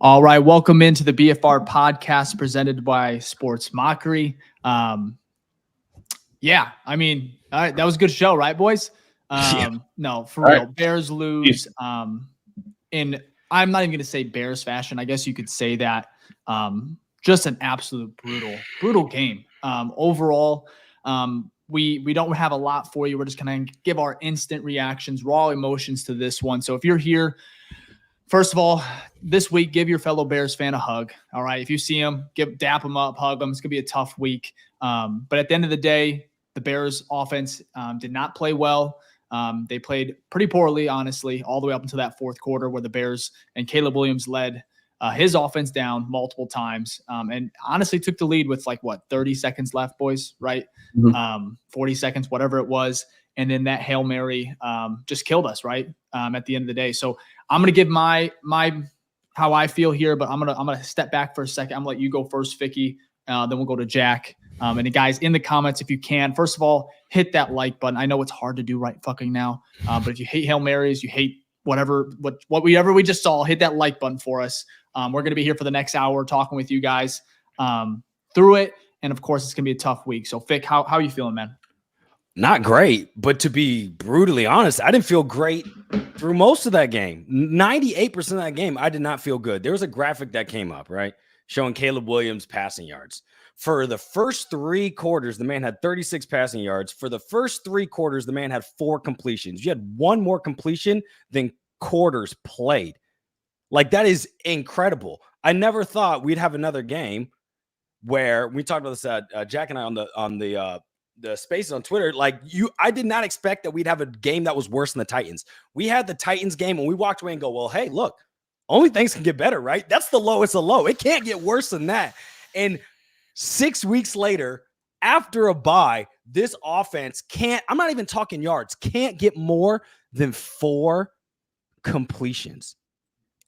All right, welcome into the BFR Podcast presented by Sports Mockery. Yeah, I mean, all right, that was a good show, right, boys? No, for real. Right. Bears lose in, I'm not even going to say Bears fashion. I guess you could say that. Just an absolute brutal game. Overall, we don't have a lot for you. We're just going to give our instant reactions, raw emotions to this one. So if you're here, first of all, this week, give your fellow Bears fan a hug. All right. If you see him, dap him up, hug him. It's going to be a tough week. But at the end of the day, the Bears offense did not play well. They played pretty poorly, honestly, all the way up until that fourth quarter where the Bears and Caleb Williams led his offense down multiple times and honestly took the lead with 30 seconds left, boys, right? 40 seconds, whatever it was. And then that Hail Mary just killed us, right? At the end of the day. So I'm going to give my how I feel here, but I'm going to step back for a second. I'm going to let you go first, Ficky. Then we'll go to Jack. And the guys in the comments, if you can, first of all, hit that like button. I know it's hard to do right fucking now. But if you hate Hail Marys, you hate whatever we just saw, hit that like button for us. We're going to be here for the next hour talking with you guys through it. And of course, it's going to be a tough week. So Fick, how are you feeling, man? Not great, but to be brutally honest, I didn't feel great through most of that game. 98% of that game, I did not feel good. There was a graphic that came up, right, showing Caleb Williams passing yards. For the first 3 quarters, the man had 36 passing yards. For the first 3 quarters, the man had 4 completions. You had 1 more completion than quarters played. That is incredible. I never thought we'd have another game where we talked about this, Jack and I on the spaces on Twitter. I did not expect that we'd have a game that was worse than the Titans. We had the Titans game and we walked away and go, well, hey, look, only things can get better, right? That's the lowest of low. It can't get worse than that. And 6 weeks later, after a bye, this offense can't, I'm not even talking yards, can't get more than 4 completions.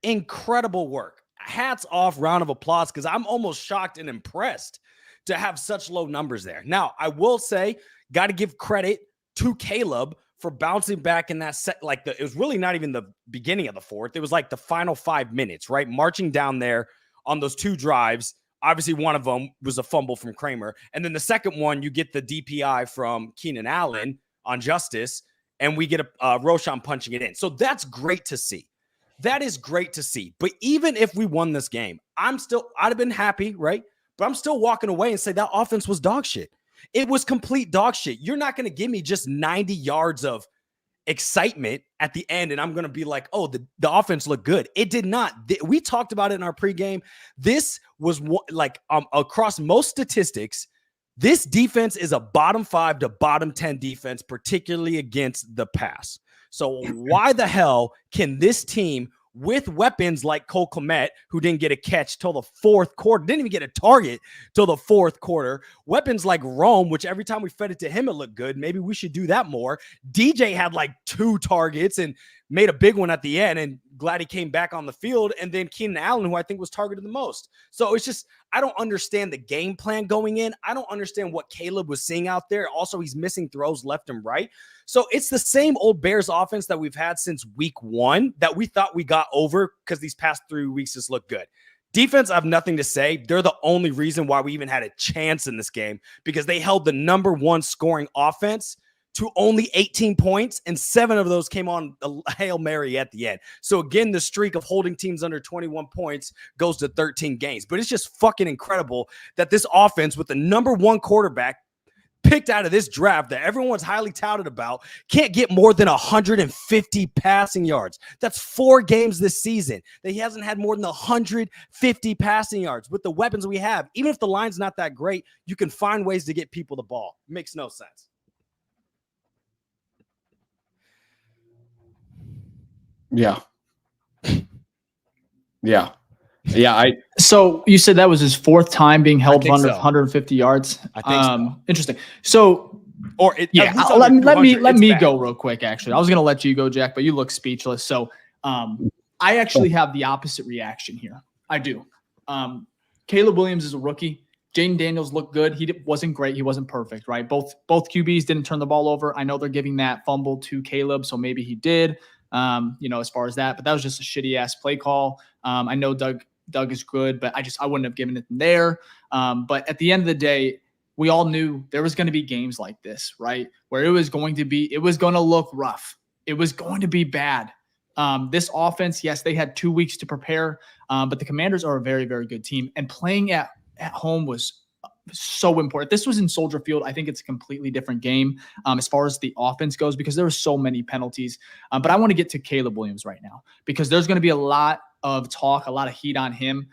Incredible work. Hats off, round of applause, because I'm almost shocked and impressed to have such low numbers there. Now, I will say, got to give credit to Caleb for bouncing back in that set. It was really not even the beginning of the fourth. It was the final 5 minutes, right? Marching down there on those 2 drives. Obviously, one of them was a fumble from Kramer. And then the second one, you get the DPI from Keenan Allen on Justice, and we get a Roshan punching it in. So that's great to see. That is great to see. But even if we won this game, I'd have been happy, right? But I'm still walking away and say that offense was dog shit. It was complete dog shit. You're not going to give me just 90 yards of excitement at the end, and I'm going to be like, oh, the offense looked good. It did not. We talked about it in our pregame. This was across most statistics, this defense is a bottom 5 to bottom 10 defense, particularly against the pass. So why the hell can this team, with weapons like Cole Kmet, who didn't get a catch till the 4th quarter, didn't even get a target till the 4th quarter. Weapons like Rome, which every time we fed it to him, it looked good. Maybe we should do that more. DJ had 2 targets and made a big one at the end, and glad he came back on the field. And then Keenan Allen, who I think was targeted the most. So it's just, I don't understand the game plan going in. I don't understand what Caleb was seeing out there. Also, he's missing throws left and right. So it's the same old Bears offense that we've had since week 1 that we thought we got over because these past 3 weeks just look good. Defense, I have nothing to say. They're the only reason why we even had a chance in this game, because they held the number 1 scoring offense to only 18 points, and 7 of those came on a Hail Mary at the end. So again, the streak of holding teams under 21 points goes to 13 games. But it's just fucking incredible that this offense with the number 1 quarterback picked out of this draft that everyone's highly touted about can't get more than 150 passing yards. That's 4 games this season that he hasn't had more than 150 passing yards with the weapons we have. Even if the line's not that great, you can find ways to get people the ball. It makes no sense. Yeah. So you said that was his 4th time being held under 150 yards. I think so. Interesting. So, let me go real quick. Actually, I was going to let you go, Jack, but you look speechless. So, I actually have the opposite reaction here. I do. Caleb Williams is a rookie. Jaden Daniels looked good. He wasn't great. He wasn't perfect, right? Both QBs didn't turn the ball over. I know they're giving that fumble to Caleb, so maybe he did. As far as that, but that was just a shitty ass play call. I know Doug Doug is good, but I wouldn't have given it there. But at the end of the day, we all knew there was going to be games like this, right? Where it was going to look rough. It was going to be bad. This offense, yes, they had 2 weeks to prepare, but the Commanders are a very, very good team. And playing at home was so important. This was in Soldier Field. I think it's a completely different game as far as the offense goes because there were so many penalties. But I want to get to Caleb Williams right now because there's going to be a lot of talk, a lot of heat on him.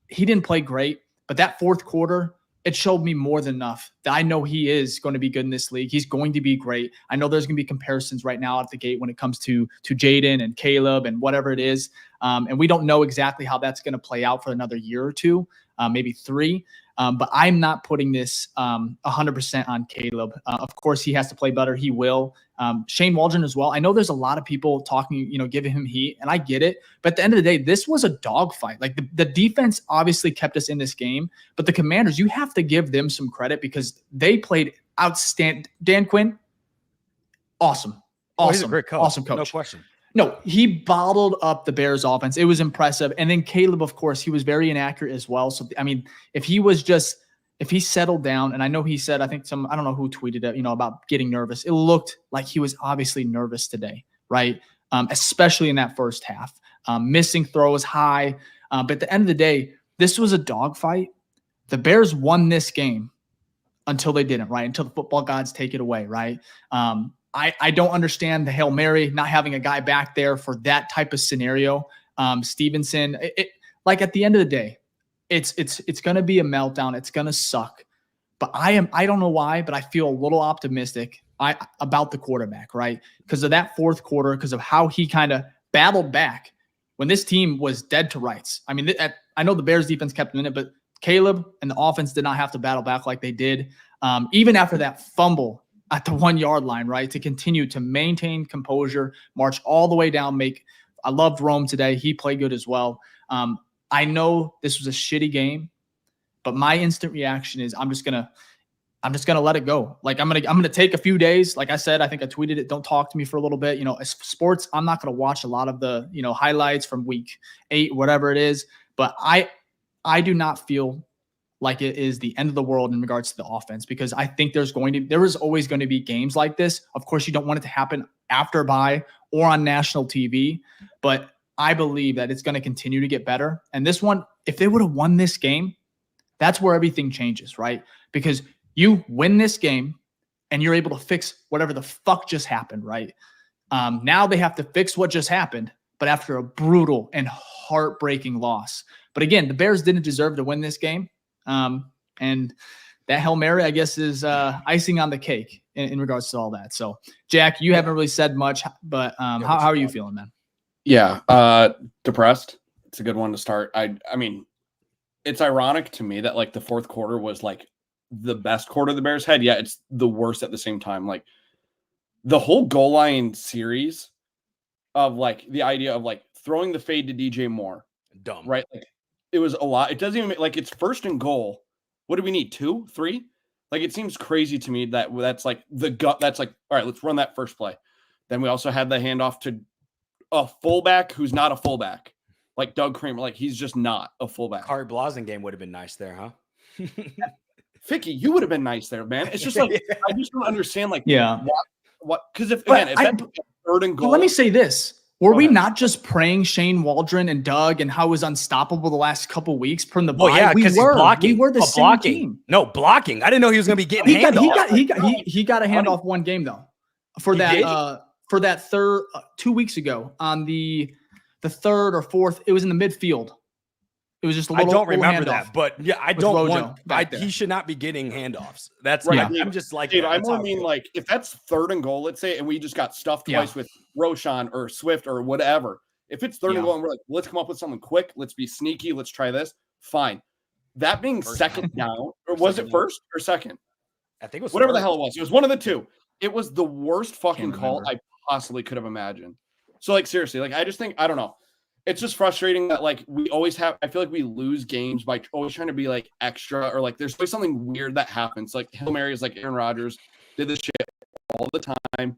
He didn't play great, but that fourth quarter, it showed me more than enough that I know he is going to be good in this league. He's going to be great. I know there's going to be comparisons right now at the gate when it comes to Jaden and Caleb and whatever it is. And we don't know exactly how that's going to play out for another year or two, maybe 3. But I'm not putting this 100% on Caleb. Of course, he has to play better. He will. Shane Waldron as well. I know there's a lot of people talking, giving him heat, and I get it. But at the end of the day, this was a dogfight. Like the defense obviously kept us in this game, but the Commanders, you have to give them some credit because they played outstanding. Dan Quinn, awesome. He's a great coach. Awesome coach. No question. No, he bottled up the Bears offense. It was impressive. And then Caleb, of course, he was very inaccurate as well. So, I mean, if he settled down, and I know he said, I don't know who tweeted it, about getting nervous. It looked like he was obviously nervous today, right? Especially in that first half. Missing throws high. But at the end of the day, this was a dogfight. The Bears won this game until they didn't, right? Until the football gods take it away, right? I don't understand the Hail Mary, not having a guy back there for that type of scenario. Stevenson, like at the end of the day, it's going to be a meltdown. It's going to suck. But I don't know why, but I feel a little optimistic about the quarterback, right? Because of that fourth quarter, because of how he kind of battled back when this team was dead to rights. I mean, I know the Bears defense kept them in it, but Caleb and the offense did not have to battle back like they did. Even after that fumble at the 1 yard line, right? To continue to maintain composure, march all the way down. I loved Rome today. He played good as well. I know this was a shitty game, but my instant reaction is I'm just gonna let it go. Like I'm gonna take a few days. Like I said, I think I tweeted it. Don't talk to me for a little bit. As sports, I'm not gonna watch a lot of the highlights from week 8, whatever it is. But I do not feel like it is the end of the world in regards to the offense because I think there is always going to be games like this. Of course, you don't want it to happen after bye or on national TV, but I believe that it's going to continue to get better. And this one, if they would have won this game, that's where everything changes, right? Because you win this game and you're able to fix whatever the fuck just happened, right? Now they have to fix what just happened, but after a brutal and heartbreaking loss. But again, the Bears didn't deserve to win this game. And that Hail Mary, I guess, is icing on the cake in regards to all that. So, Jack, you haven't really said much, but how are you feeling, man? Yeah, depressed. It's a good one to start. I mean, it's ironic to me that like the fourth quarter was like the best quarter the Bears had. Yeah, it's the worst at the same time. Like the whole goal line series of like the idea of like throwing the fade to DJ Moore. Dumb. Right? Like it was a lot. It doesn't even make, like it's first and goal. What do we need? 2, 3? Like it seems crazy to me that that's like the gut. That's like, all right, let's run that first play. Then we also had the handoff to a fullback who's not a fullback. Like Doug Kramer, like he's just not a fullback. Kari Blasingame would have been nice there, huh? Ficky, you would have been nice there, man. It's just like I just don't understand, like, what? Because if But that's third and goal, let me say this: were we not just praying Shane Waldron and Doug and how it was unstoppable the last couple weeks from the bye? Oh yeah, because blocking. We were the same blocking. team. No blocking. I didn't know he was going to be getting handoff. He got a handoff one game though for that third 2 weeks ago on the third or fourth. It was in the midfield. It was just a little. I don't remember handoff that, but yeah, I don't want. there. He should not be getting handoffs. That's right. Yeah, I'm just like. Dude, I more mean like if that's third and goal, let's say, and we just got stuffed twice with Roshan or Swift or whatever. If it's third and goal, and we're like, let's come up with something quick. Let's be sneaky. Let's try this. Fine. That being second down, or was it first or second? I think it was whatever the hell it was. It was one of the two. It was the worst fucking call I possibly could have imagined. So like seriously, like I just think I don't know. It's just frustrating that like we always have. I feel like we lose games by always trying to be like extra or like there's always something weird that happens. Like Hail Mary is like Aaron Rodgers did this shit all the time.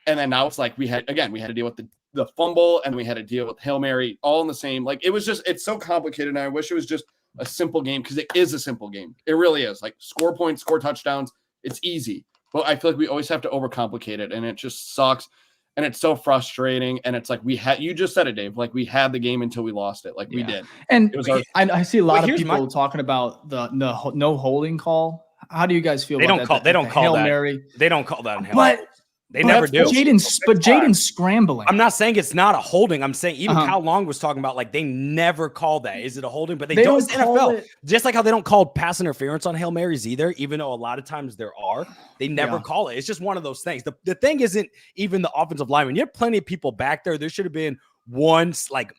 And then now it's like we had to deal with the fumble, and we had to deal with Hail Mary all in the same. Like, it's so complicated. And I wish it was just a simple game, because it is a simple game. It really is. Like, score points, score touchdowns. It's easy. But I feel like we always have to overcomplicate it, and it just sucks. And it's so frustrating. And it's like you just said it, Dave. Like, we had the game until we lost it. Like, we did. And it was I see a lot of people talking about the no holding call. How do you guys feel about that? They don't call Hail that. Mary. They don't call that in Hail Mary. Mary. They never do. Jaden's scrambling. I'm not saying it's not a holding. I'm saying even Kyle Long was talking about, like, they never call that. Is it a holding? But they don't. It's NFL. Just like how they don't call pass interference on Hail Marys either, even though a lot of times there are. They never call it. It's just one of those things. The thing isn't even the offensive lineman. You have plenty of people back there. There should have been one, like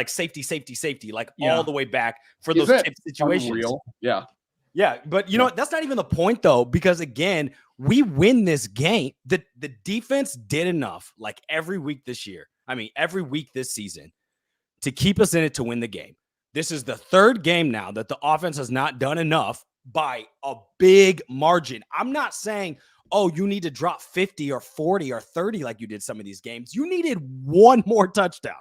safety, like all the way back for those type of situations. Unreal? Yeah. Yeah, but you know what? That's not even the point, though, because, again, we win this game. The defense did enough, like every week this year. I mean, every week this season, to keep us in it to win the game. This is the third game now that the offense has not done enough by a big margin. I'm not saying, oh, you need to drop 50 or 40 or 30 like you did some of these games. You needed one more touchdown.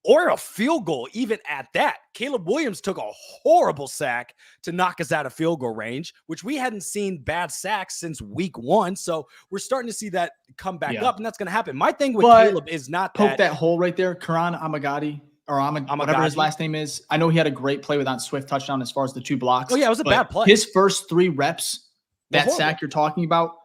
Or a field goal, even at that. Caleb Williams took a horrible sack to knock us out of field goal range, which we hadn't seen bad sacks since week 1. So we're starting to see that come back up, and that's going to happen. My thing with Caleb is not poke that hole right there. Karan Amagati, or whatever his last name is. I know he had a great play without Swift touchdown as far as the 2 blocks. Oh, yeah, it was a bad play. His first 3 reps, that sack you're talking about,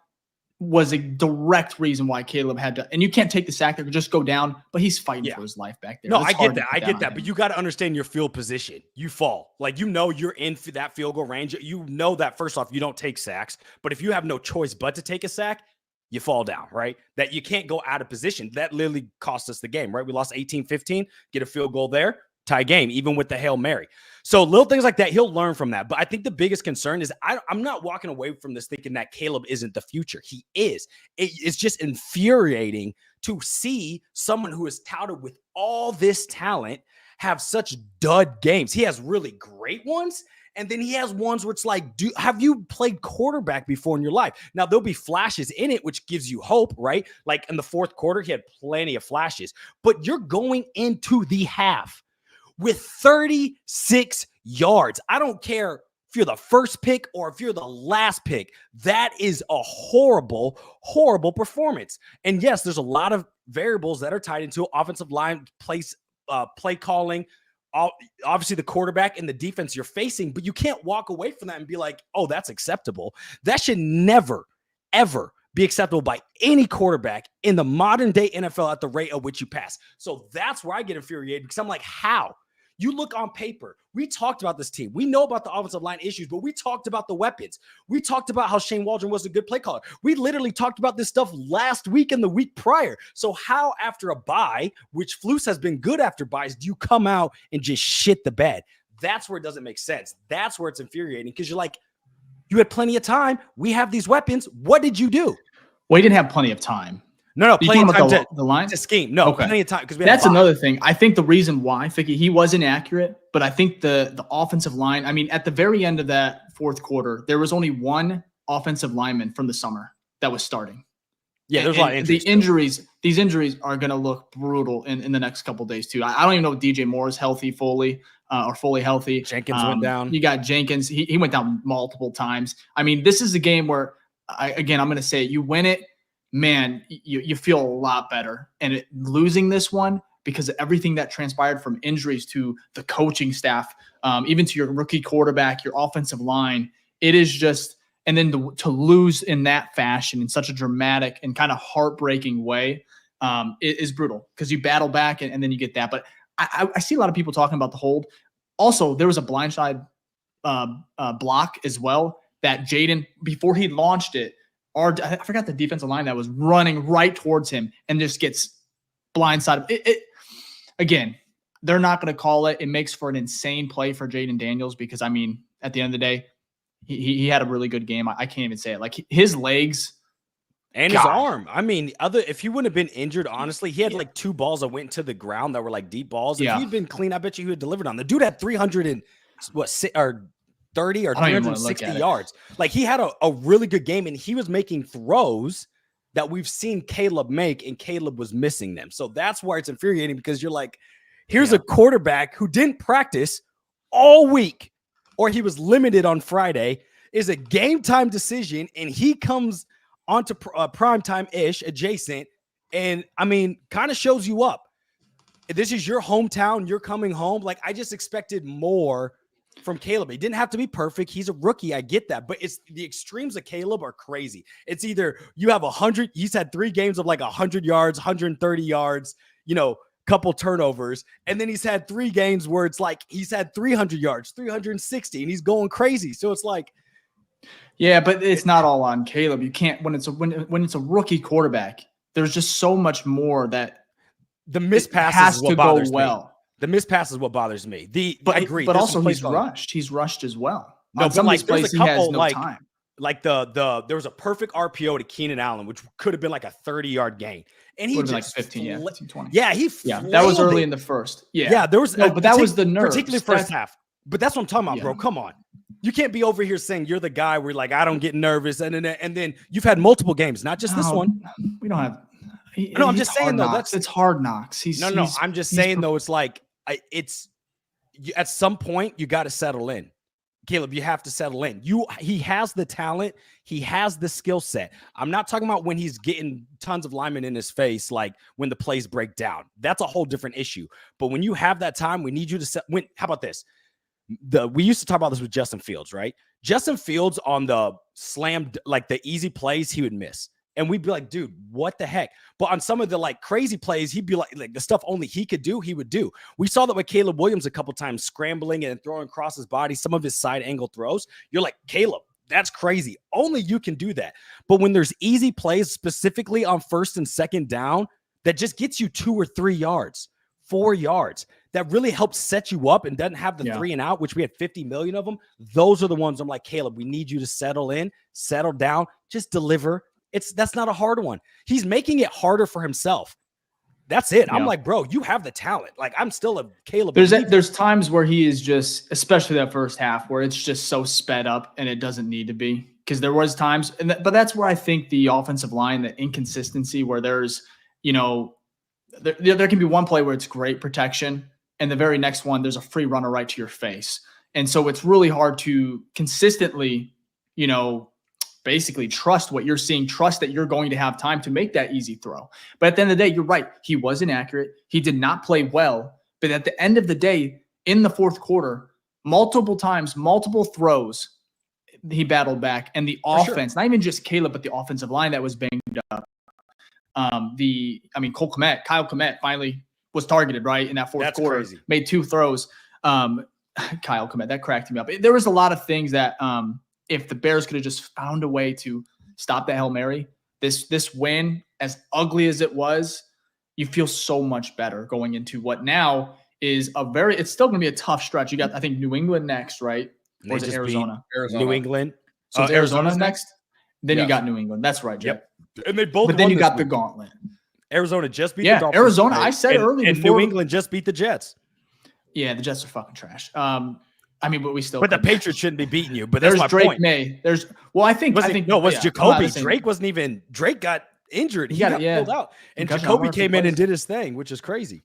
was a direct reason why Caleb had to, and you can't take the sack there, just go down, but he's fighting for his life back there. No, I get that. But you got to understand your field position. You fall. Like, you're in that field goal range. You know that, first off, you don't take sacks, but if you have no choice but to take a sack, you fall down, right? That you can't go out of position. That literally cost us the game, right? We lost 18-15, get a field goal there, tie game, even with the Hail Mary. So little things like that, he'll learn from that. But I think the biggest concern is I'm not walking away from this thinking that Caleb isn't the future. He is. It's just infuriating to see someone who is touted with all this talent have such dud games. He has really great ones, and then he has ones where it's like, have you played quarterback before in your life? Now, there'll be flashes in it, which gives you hope, right? Like in the fourth quarter, he had plenty of flashes. But you're going into the half with 36 yards. I don't care if you're the first pick or if you're the last pick. That is a horrible, horrible performance. And yes, there's a lot of variables that are tied into offensive line play calling, obviously the quarterback and the defense you're facing, but you can't walk away from that and be like, oh, that's acceptable. That should never, ever be acceptable by any quarterback in the modern day NFL at the rate at which you pass. So that's where I get infuriated, because I'm like, how? You look on paper. We talked about this team. We know about the offensive line issues, but we talked about the weapons. We talked about how Shane Waldron was a good play caller. We literally talked about this stuff last week and the week prior. So how, after a bye, which Flus has been good after byes, do you come out and just shit the bed? That's where it doesn't make sense. That's where it's infuriating, because you're like, you had plenty of time. We have these weapons. What did you do? Well, he didn't have plenty of time. No, plenty of time the line to scheme. No, plenty of time, because that's another thing. I think the reason why, Ficky, he was inaccurate, but I think the offensive line. I mean, at the very end of that fourth quarter, there was only one offensive lineman from the summer that was starting. Yeah, there's a lot of injuries. These injuries are going to look brutal in the next couple of days too. I don't even know if DJ Moore is healthy fully healthy. Jenkins went down. You got Jenkins. He went down multiple times. I mean, this is a game where, I'm going to say it, you win it, man, you feel a lot better. And losing this one, because of everything that transpired, from injuries to the coaching staff, even to your rookie quarterback, your offensive line, it is just, and then to lose in that fashion, in such a dramatic and kind of heartbreaking way, it is brutal, because you battle back and then you get that. But I see a lot of people talking about the hold. Also, there was a blindside block as well that Jaden, before he launched it, I forgot the defensive line that was running right towards him and just gets blindsided. Again, they're not going to call it. It makes for an insane play for Jaden Daniels, because, I mean, at the end of the day, he had a really good game. I can't even say it. Like, his legs and his arm. I mean, if he wouldn't have been injured, honestly, he had like 2 balls that went to the ground that were like deep balls. If he'd been clean, I bet you he would have delivered on. The dude had 330 or 360 yards. Like, he had a really good game, and he was making throws that we've seen Caleb make, and Caleb was missing them. So that's why it's infuriating, because you're like, here's a quarterback who didn't practice all week, or he was limited on Friday, is a game time decision, and he comes onto prime time-ish adjacent, and I mean, kind of shows you up. This is your hometown. You're coming home. Like, I just expected more from Caleb. He didn't have to be perfect. He's a rookie. I get that. But it's the extremes of Caleb are crazy. It's either you have 100. He's had 3 games of like 100 yards, 130 yards, couple turnovers. And then he's had 3 games where it's like he's had 300 yards, 360, and he's going crazy. So it's like, yeah, but it's not all on Caleb. You can't, when it's a rookie quarterback, there's just so much more that the miss pass has to go well. The miss pass is what bothers me. I agree. But also he's rushed. He's rushed as well. No, but like there's a couple time. Like there was a perfect RPO to Keenan Allen, which could have been like a 30-yard gain. And he just like 15, 20. Yeah, that was early in the first. Yeah, there was but that was the nerves. Particularly first half. But that's what I'm talking about, bro. Come on. You can't be over here saying you're the guy where like I don't get nervous, and then you've had multiple games, not just this one. We don't have. No, I'm just saying though. It's hard knocks. I'm just saying though. It's like at some point you got to settle in, Caleb. You have to settle in. He has the talent. He has the skill set. I'm not talking about when he's getting tons of linemen in his face, like when the plays break down. That's a whole different issue. But when you have that time, we need you to how about this? We used to talk about this with Justin Fields, right? Justin Fields on the slammed, like the easy plays, he would miss. And we'd be like, dude, what the heck? But on some of the like crazy plays, he'd be like the stuff only he could do, he would do. We saw that with Caleb Williams a couple times, scrambling and throwing across his body, some of his side angle throws. You're like, Caleb, that's crazy. Only you can do that. But when there's easy plays, specifically on 1st and 2nd down, that just gets you 2 or 3 yards, 4 yards, that really helps set you up and doesn't have the 3 and out, which we had 50 million of them. Those are the ones I'm like, Caleb, we need you to settle in, settle down, just deliver. That's not a hard one. He's making it harder for himself. That's it. I'm like, bro, you have the talent. Like, I'm still a Caleb. There's times where he is just, especially that first half, where it's just so sped up and it doesn't need to be. Because there was times, but that's where I think the offensive line, the inconsistency, where there's, there can be one play where it's great protection, and the very next one there's a free runner right to your face, and so it's really hard to consistently, basically trust what you're seeing, trust that you're going to have time to make that easy throw. But at the end of the day, you're right. He was inaccurate. He did not play well. But at the end of the day, in the 4th quarter, multiple times, multiple throws, he battled back. And the offense, not even just Caleb, but the offensive line that was banged up. Kyle Kmet finally was targeted, right, in that 4th quarter. Crazy. Made 2 throws. Kyle Kmet, that cracked me up. There was a lot of things that if the Bears could have just found a way to stop the Hail Mary, this win, as ugly as it was, you feel so much better going into what now is it's still going to be a tough stretch. You got, I think, New England next, right? Or is it Arizona? New England. So Arizona's next? Then you got New England. That's right, Jeff. Yep. And they both. But then you got the gauntlet. Arizona just beat the Dolphins. Arizona, I said earlier. And New England just beat the Jets. Yeah, the Jets are fucking trash. But we still. But the Patriots shouldn't be beating you. But that's my Drake point. May. Was Jacoby. Drake wasn't even. Drake got injured. He got pulled out, and Jacoby came in and did his thing, which is crazy.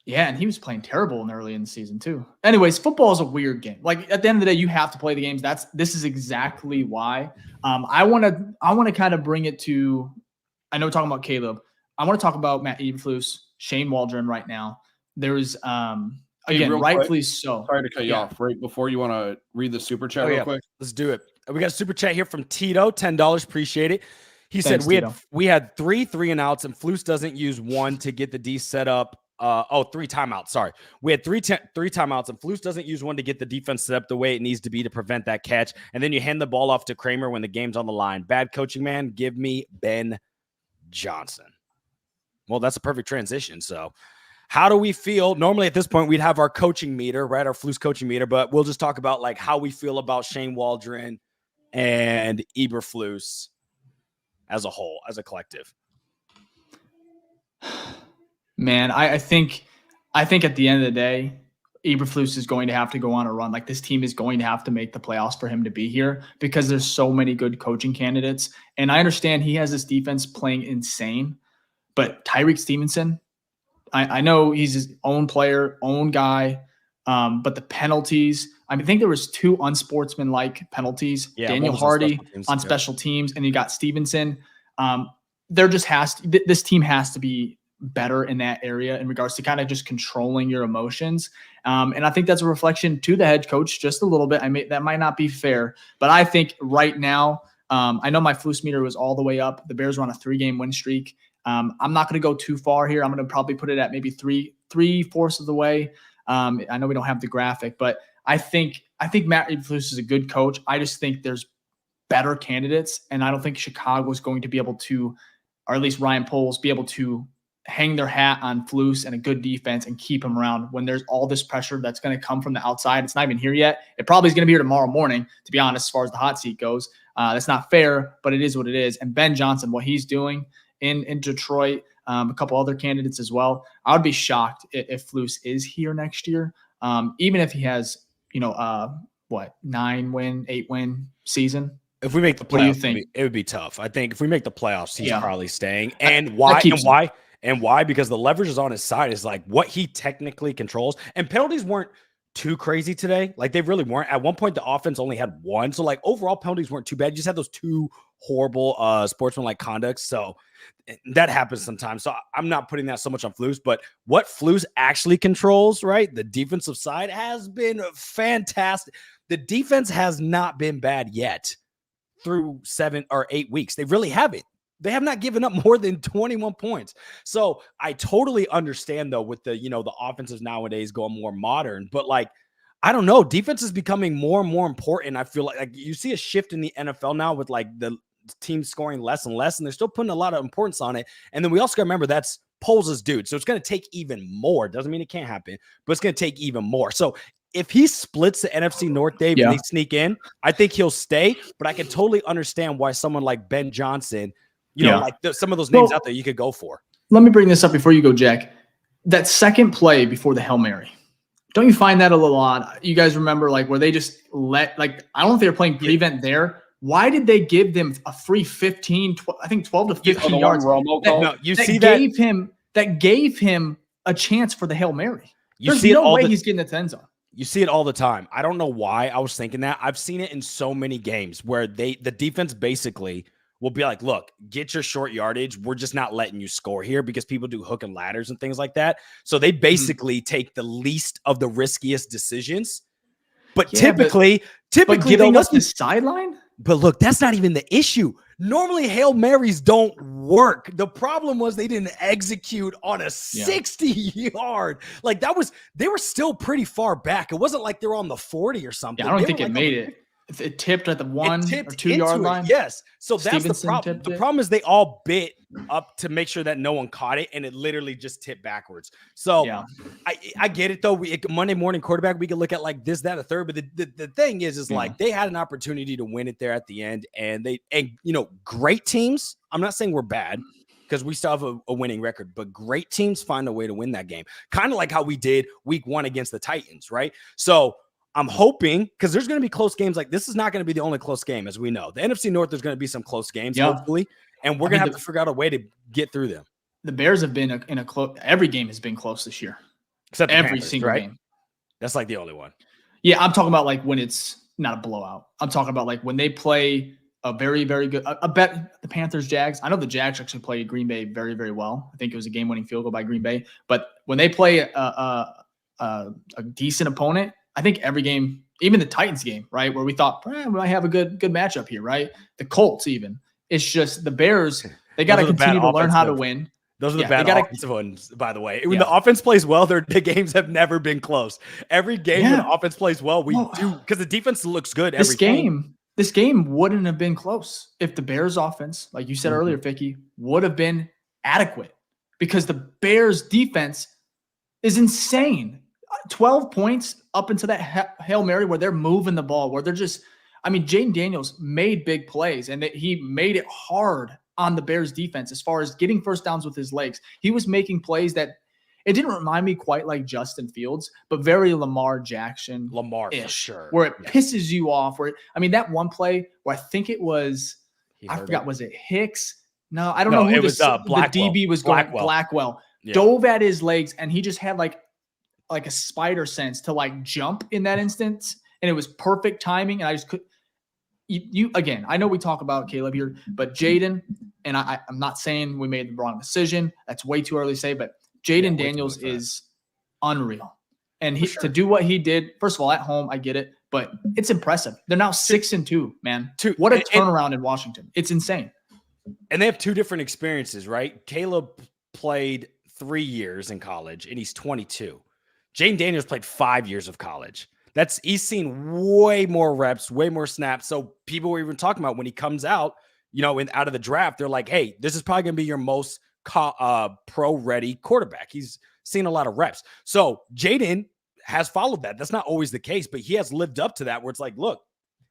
Yeah, and he was playing terrible early in the season too. Anyways, football is a weird game. Like at the end of the day, you have to play the games. This is exactly why. I want to kind of bring it to. I know we're talking about Caleb. I want to talk about Matt Eberflus, Shane Waldron right now. There's again, rightfully quick, so. Sorry to cut you off. Right before you want to read the super chat real quick. Let's do it. We got a super chat here from Tito, $10. Appreciate it. He said we had 3 3-and-outs, and Flus doesn't use 1 to get the D set up. 3 timeouts. Sorry. We had 3 timeouts, and Flus doesn't use 1 to get the defense set up the way it needs to be to prevent that catch. And then you hand the ball off to Kramer when the game's on the line. Bad coaching, man. Give me Ben Johnson. Well, that's a perfect transition. So how do we feel? Normally at this point, we'd have our coaching meter, right? Our Flus coaching meter, but we'll just talk about like how we feel about Shane Waldron and Eberflus as a whole, as a collective. Man, I think at the end of the day, Eberflus is going to have to go on a run. Like, this team is going to have to make the playoffs for him to be here because there's so many good coaching candidates. And I understand he has this defense playing insane, but Tyreek Stevenson, I know he's his own player, own guy, but the penalties, I think there was 2 unsportsmanlike penalties. Yeah, Daniel Hardy on special teams, and you got Stevenson. There just this team has to be better in that area in regards to kind of just controlling your emotions. And I think that's a reflection to the head coach just a little bit. That might not be fair, but I think right now, I know my Flus meter was all the way up. The Bears were on a 3-game win streak. I'm not going to go too far here. I'm going to probably put it at maybe 3/4 of the way. I know we don't have the graphic, but I think Matt Eberflus is a good coach. I just think there's better candidates, and I don't think Chicago is going to be able to, or at least Ryan Poles, be able to hang their hat on Flus and a good defense and keep him around when there's all this pressure that's going to come from the outside. It's not even here yet. It probably is going to be here tomorrow morning, to be honest, as far as the hot seat goes. That's not fair, but it is what it is. And Ben Johnson, what he's doing in Detroit, a couple other candidates as well. I would be shocked if Flus is here next year, even if he has, 9-win, 8-win season. If we make the playoffs, what do you think? It would be tough. I think if we make the playoffs, he's probably staying. And why? And why? Because the leverage is on his side. Is like what he technically controls. And penalties weren't too crazy today. Like, they really weren't. At one point, the offense only had 1. So, like, overall penalties weren't too bad. You just had those 2 horrible sportsmanlike conducts. So that happens sometimes. So I'm not putting that so much on Flus. But what Flus actually controls, right? The defensive side has been fantastic. The defense has not been bad yet through 7 or 8 weeks. They really haven't. They have not given up more than 21 points. So I totally understand, though, with the, the offenses nowadays going more modern. But, like, I don't know. Defense is becoming more and more important. I feel like you see a shift in the NFL now with, like, the teams scoring less and less, and they're still putting a lot of importance on it. And then we also got to remember that's Poles' dude. So it's going to take even more. Doesn't mean it can't happen, but it's going to take even more. So if he splits the NFC North, Dave, and they sneak in, I think he'll stay. But I can totally understand why someone like Ben Johnson, some of those names out there you could go for. Let me bring this up before you go, Jack. That second play before the Hail Mary, don't you find that a little odd? You guys remember, like, where they just I don't know if they were playing prevent there. Why did they give them a free 12 to 15 yards? That gave him a chance for the Hail Mary. There's no way he's getting the end zone. You see it all the time. I don't know why I was thinking that. I've seen it in so many games where the defense basically will be like, look, get your short yardage. We're just not letting you score here because people do hook and ladders and things like that. So they basically take the least of the riskiest decisions. But typically giving us the sideline. But look, that's not even the issue. Normally, Hail Marys don't work. The problem was they didn't execute on a 60-yard. Like, they were still pretty far back. It wasn't like they were on the 40 or something. Yeah, I don't think it made it. It tipped at the 1 or 2 yard line. Yes. So that's the problem. The problem is they all bit up to make sure that no one caught it, and it literally just tipped backwards. So I get it, though. Monday morning quarterback, we can look at like this, that, a third. But the thing is like they had an opportunity to win it there at the end, and great teams. I'm not saying we're bad, because we still have a winning record, but great teams find a way to win that game. Kind of like how we did week 1 against the Titans, right? So I'm hoping, because there's going to be close games. Like, this is not going to be the only close game, as we know. The NFC North, there's going to be some close games, hopefully, and we're going to have to figure out a way to get through them. The Bears have been in a close. Every game has been close this year, except every single game. That's like the only one. Yeah, I'm talking about like when it's not a blowout. I'm talking about like when they play a very, very good. I bet the Panthers, Jags. I know the Jags actually played Green Bay very, very well. I think it was a game-winning field goal by Green Bay. But when they play a decent opponent, I think every game, even the Titans game, right, where we thought we might have a good matchup here, right? The Colts, even. It's just the Bears. They got to continue to learn how to win. Those are the bad offensive ones, by the way. When the offense plays well, the games have never been close. Every game when the offense plays well, we do, because the defense looks good every game. This game wouldn't have been close if the Bears offense, like you said earlier, Ficky, would have been adequate, because the Bears defense is insane. 12 points up into that Hail Mary where they're moving the ball, where they're just, Jaden Daniels made big plays, and he made it hard on the Bears defense as far as getting first downs with his legs. He was making plays that it didn't remind me quite like Justin Fields, but very Lamar Jackson. Lamar for sure. Where it pisses you off. That one play where I think it was, was it Hicks? No, I don't know who it was the Blackwell. DB was going. Blackwell dove at his legs, and he just had like a spider sense to like jump in that instance, and it was perfect timing. And I just could. You again, I know we talk about Caleb here, but Jaden, and I'm not saying we made the wrong decision. That's way too early to say, but Jaden Daniels is unreal. And to do what he did, first of all, at home, I get it, but it's impressive. They're now 6-2, man. What a turnaround in Washington. It's insane. And they have two different experiences, right? Caleb played 3 years in college, and he's 22. Jaden Daniels played 5 years of college. He's seen way more reps, way more snaps. So people were even talking about when he comes out, out of the draft, they're like, hey, this is probably going to be your most pro-ready quarterback. He's seen a lot of reps. So Jaden has followed that. That's not always the case, but he has lived up to that where it's like, look,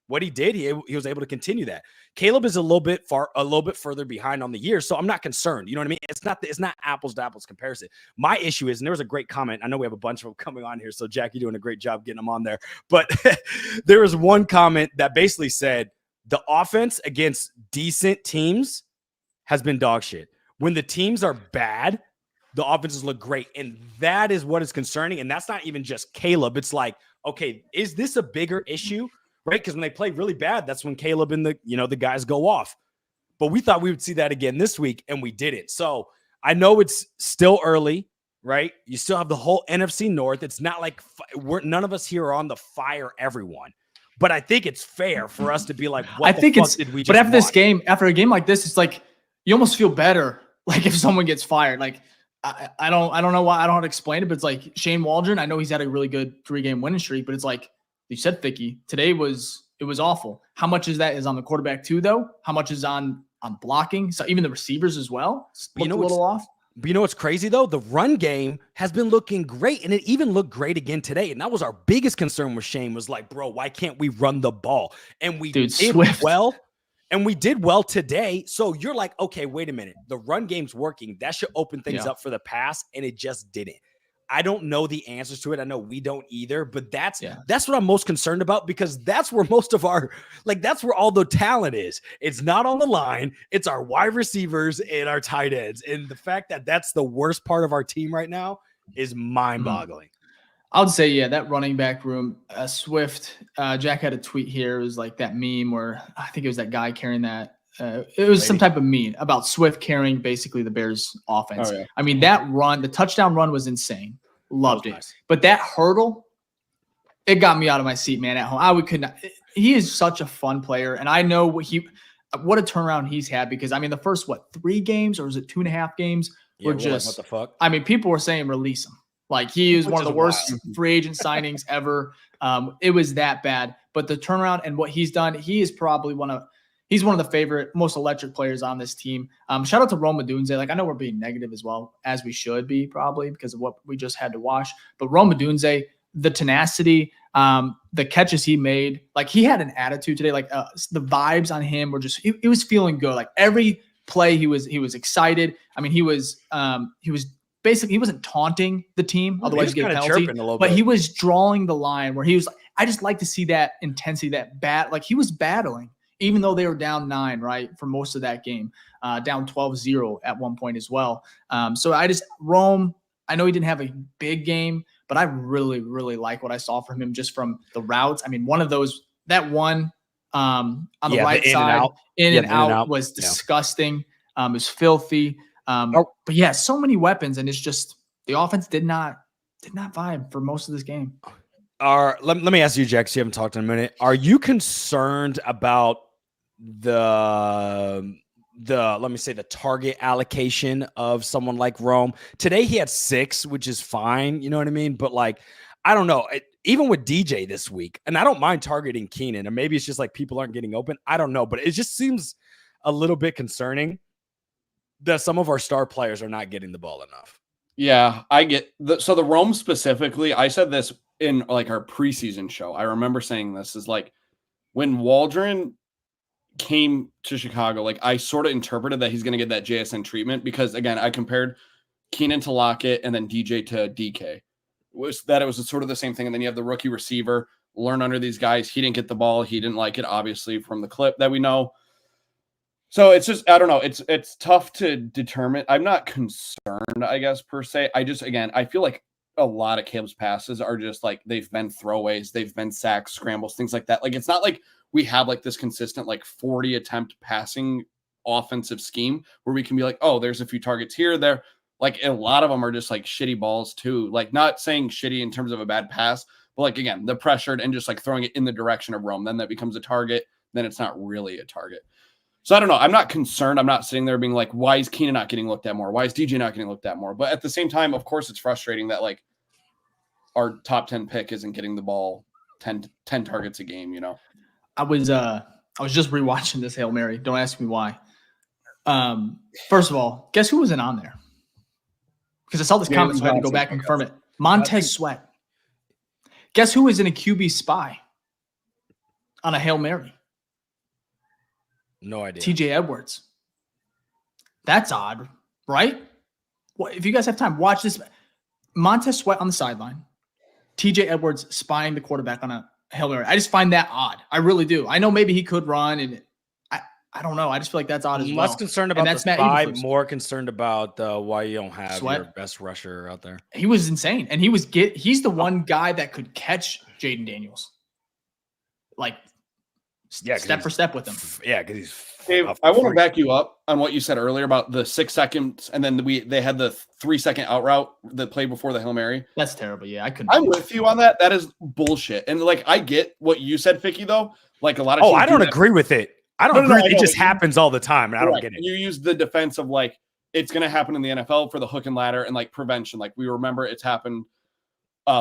what he did, he was able to continue that. Caleb is a little bit further behind on the year, so I'm not concerned. You know what I mean? It's not apples to apples comparison. My issue is, and there was a great comment. I know we have a bunch of them coming on here, so Jack, you're doing a great job getting them on there. But there was one comment that basically said the offense against decent teams has been dog shit. When the teams are bad, the offenses look great, and that is what is concerning. And that's not even just Caleb. It's like, okay, is this a bigger issue? Right, because when they play really bad, that's when Caleb and the guys go off. But we thought we would see that again this week, and we didn't. So I know it's still early, right? You still have the whole NFC North. It's not like none of us here are on the fire everyone. But I think it's fair for us to be like, what the fuck did we just watch? After a game like this, it's like you almost feel better, like if someone gets fired. Like I don't know why, I don't know how to explain it, but it's like Shane Waldron. I know he's had a really good 3-game winning streak, but it's like. You said Ficky. Today it was awful. How much is on the quarterback too, though? How much is on blocking? So even the receivers as well looked a little off. But you know what's crazy though? The run game has been looking great, and it even looked great again today. And that was our biggest concern with Shane was like, bro, why can't we run the ball? And we did well. And we did well today. So you're like, okay, wait a minute. The run game's working. That should open things up for the pass, and it just didn't. I don't know the answers to it. I know we don't either, but that's what I'm most concerned about, because that's where most of that's where all the talent is. It's not on the line. It's our wide receivers and our tight ends. And the fact that that's the worst part of our team right now is mind-boggling. I would say, that running back room, Swift, Jack had a tweet here. It was like that meme where I think it was that guy carrying that. It was some type of meme about Swift carrying basically the Bears offense. Oh, yeah. I mean, that run, the touchdown run was insane. Loved it. Nice. But that hurdle, it got me out of my seat, man, at home. Could not. He is such a fun player. And I know what a turnaround he's had, because, I mean, the first, 3 games, or was it 2.5 games? Were just, like, what the fuck? I mean, people were saying release him. Like, he is one of the worst free agent signings ever. It was that bad. But the turnaround and what he's done, he is probably he's one of the favorite, most electric players on this team. Shout out to Rome Odunze. Like, I know we're being negative as well, as we should be probably because of what we just had to watch. But Rome Odunze, the tenacity, the catches he made, like he had an attitude today. Like the vibes on him were just, he was feeling good. Like every play, he was excited. I mean, he was basically, he wasn't taunting the team, otherwise you get a penalty. But he was drawing the line where he was like, I just like to see that intensity, like he was battling. Even though they were down 9, right, for most of that game, down 12-0 at one point as well. So Rome, I know he didn't have a big game, but I really, really like what I saw from him just from the routes. I mean, one of those, that one on the right side, in and out was disgusting. It was filthy. But yeah, so many weapons, and it's just the offense did not vibe for most of this game. Let me ask you, Jax, you haven't talked in a minute. Are you concerned about the target allocation of someone like Rome? Today he had 6, which is fine, you know what I mean? But like, I don't know, even with DJ this week, and I don't mind targeting Keenan, and maybe it's just like people aren't getting open. I don't know, but it just seems a little bit concerning that some of our star players are not getting the ball enough. Yeah, I get so the Rome specifically, I said this in like our preseason show. I remember saying this is like when Waldron came to Chicago, like I sort of interpreted that he's going to get that JSN treatment because again, I compared Keenan to Lockett, and then DJ to DK. It was sort of the same thing. And then you have the rookie receiver learn under these guys. He didn't get the ball. He didn't like it, obviously, from the clip that we know. So it's just, I don't know. It's tough to determine. I'm not concerned, I guess, per se. I feel like a lot of Caleb's passes are just like, they've been throwaways, they've been sacks, scrambles, things like that. Like, it's not like we have like this consistent, like 40 attempt passing offensive scheme where we can be like, oh, there's a few targets here, there. Like, a lot of them are just like shitty balls too. Like, not saying shitty in terms of a bad pass, but like, again, the pressured and just like throwing it in the direction of Rome. Then that becomes a target. Then it's not really a target. So I don't know. I'm not concerned. I'm not sitting there being like, why is Keenan not getting looked at more? Why is DJ not getting looked at more? But at the same time, of course, it's frustrating that like our top 10 pick isn't getting the ball 10 targets a game, you know? I was just rewatching this Hail Mary. Don't ask me why. First of all, guess who wasn't on there? Because I saw this comment, so I had to go back and confirm it. Montez Sweat. Guess who was in a QB spy on a Hail Mary? No idea. TJ Edwards. That's odd, right? Well, if you guys have time, watch this. Montez Sweat on the sideline. TJ Edwards spying the quarterback on a Hail Mary. I just find that odd. I really do. I know maybe he could run, and I don't know. I just feel like that's odd as well. Less concerned about the spy, more concerned about why you don't have Sweat. Your best rusher out there. He was insane, and he's the one guy that could catch Jaden Daniels. Like, step for step with him. Yeah, because he's. Dave, I want to back you up on what you said earlier about the 6 seconds, and then they had the 3-second out route that played before the Hail Mary. That's terrible. Yeah, I couldn't. I'm with you on that. That is bullshit. And like, I get what you said, Ficky, though. Like, a lot of. Oh, I don't agree with it. I don't agree. It just happens all the time, and I don't get it. You use the defense of like, it's going to happen in the NFL for the hook and ladder and like prevention. Like, we remember it's happened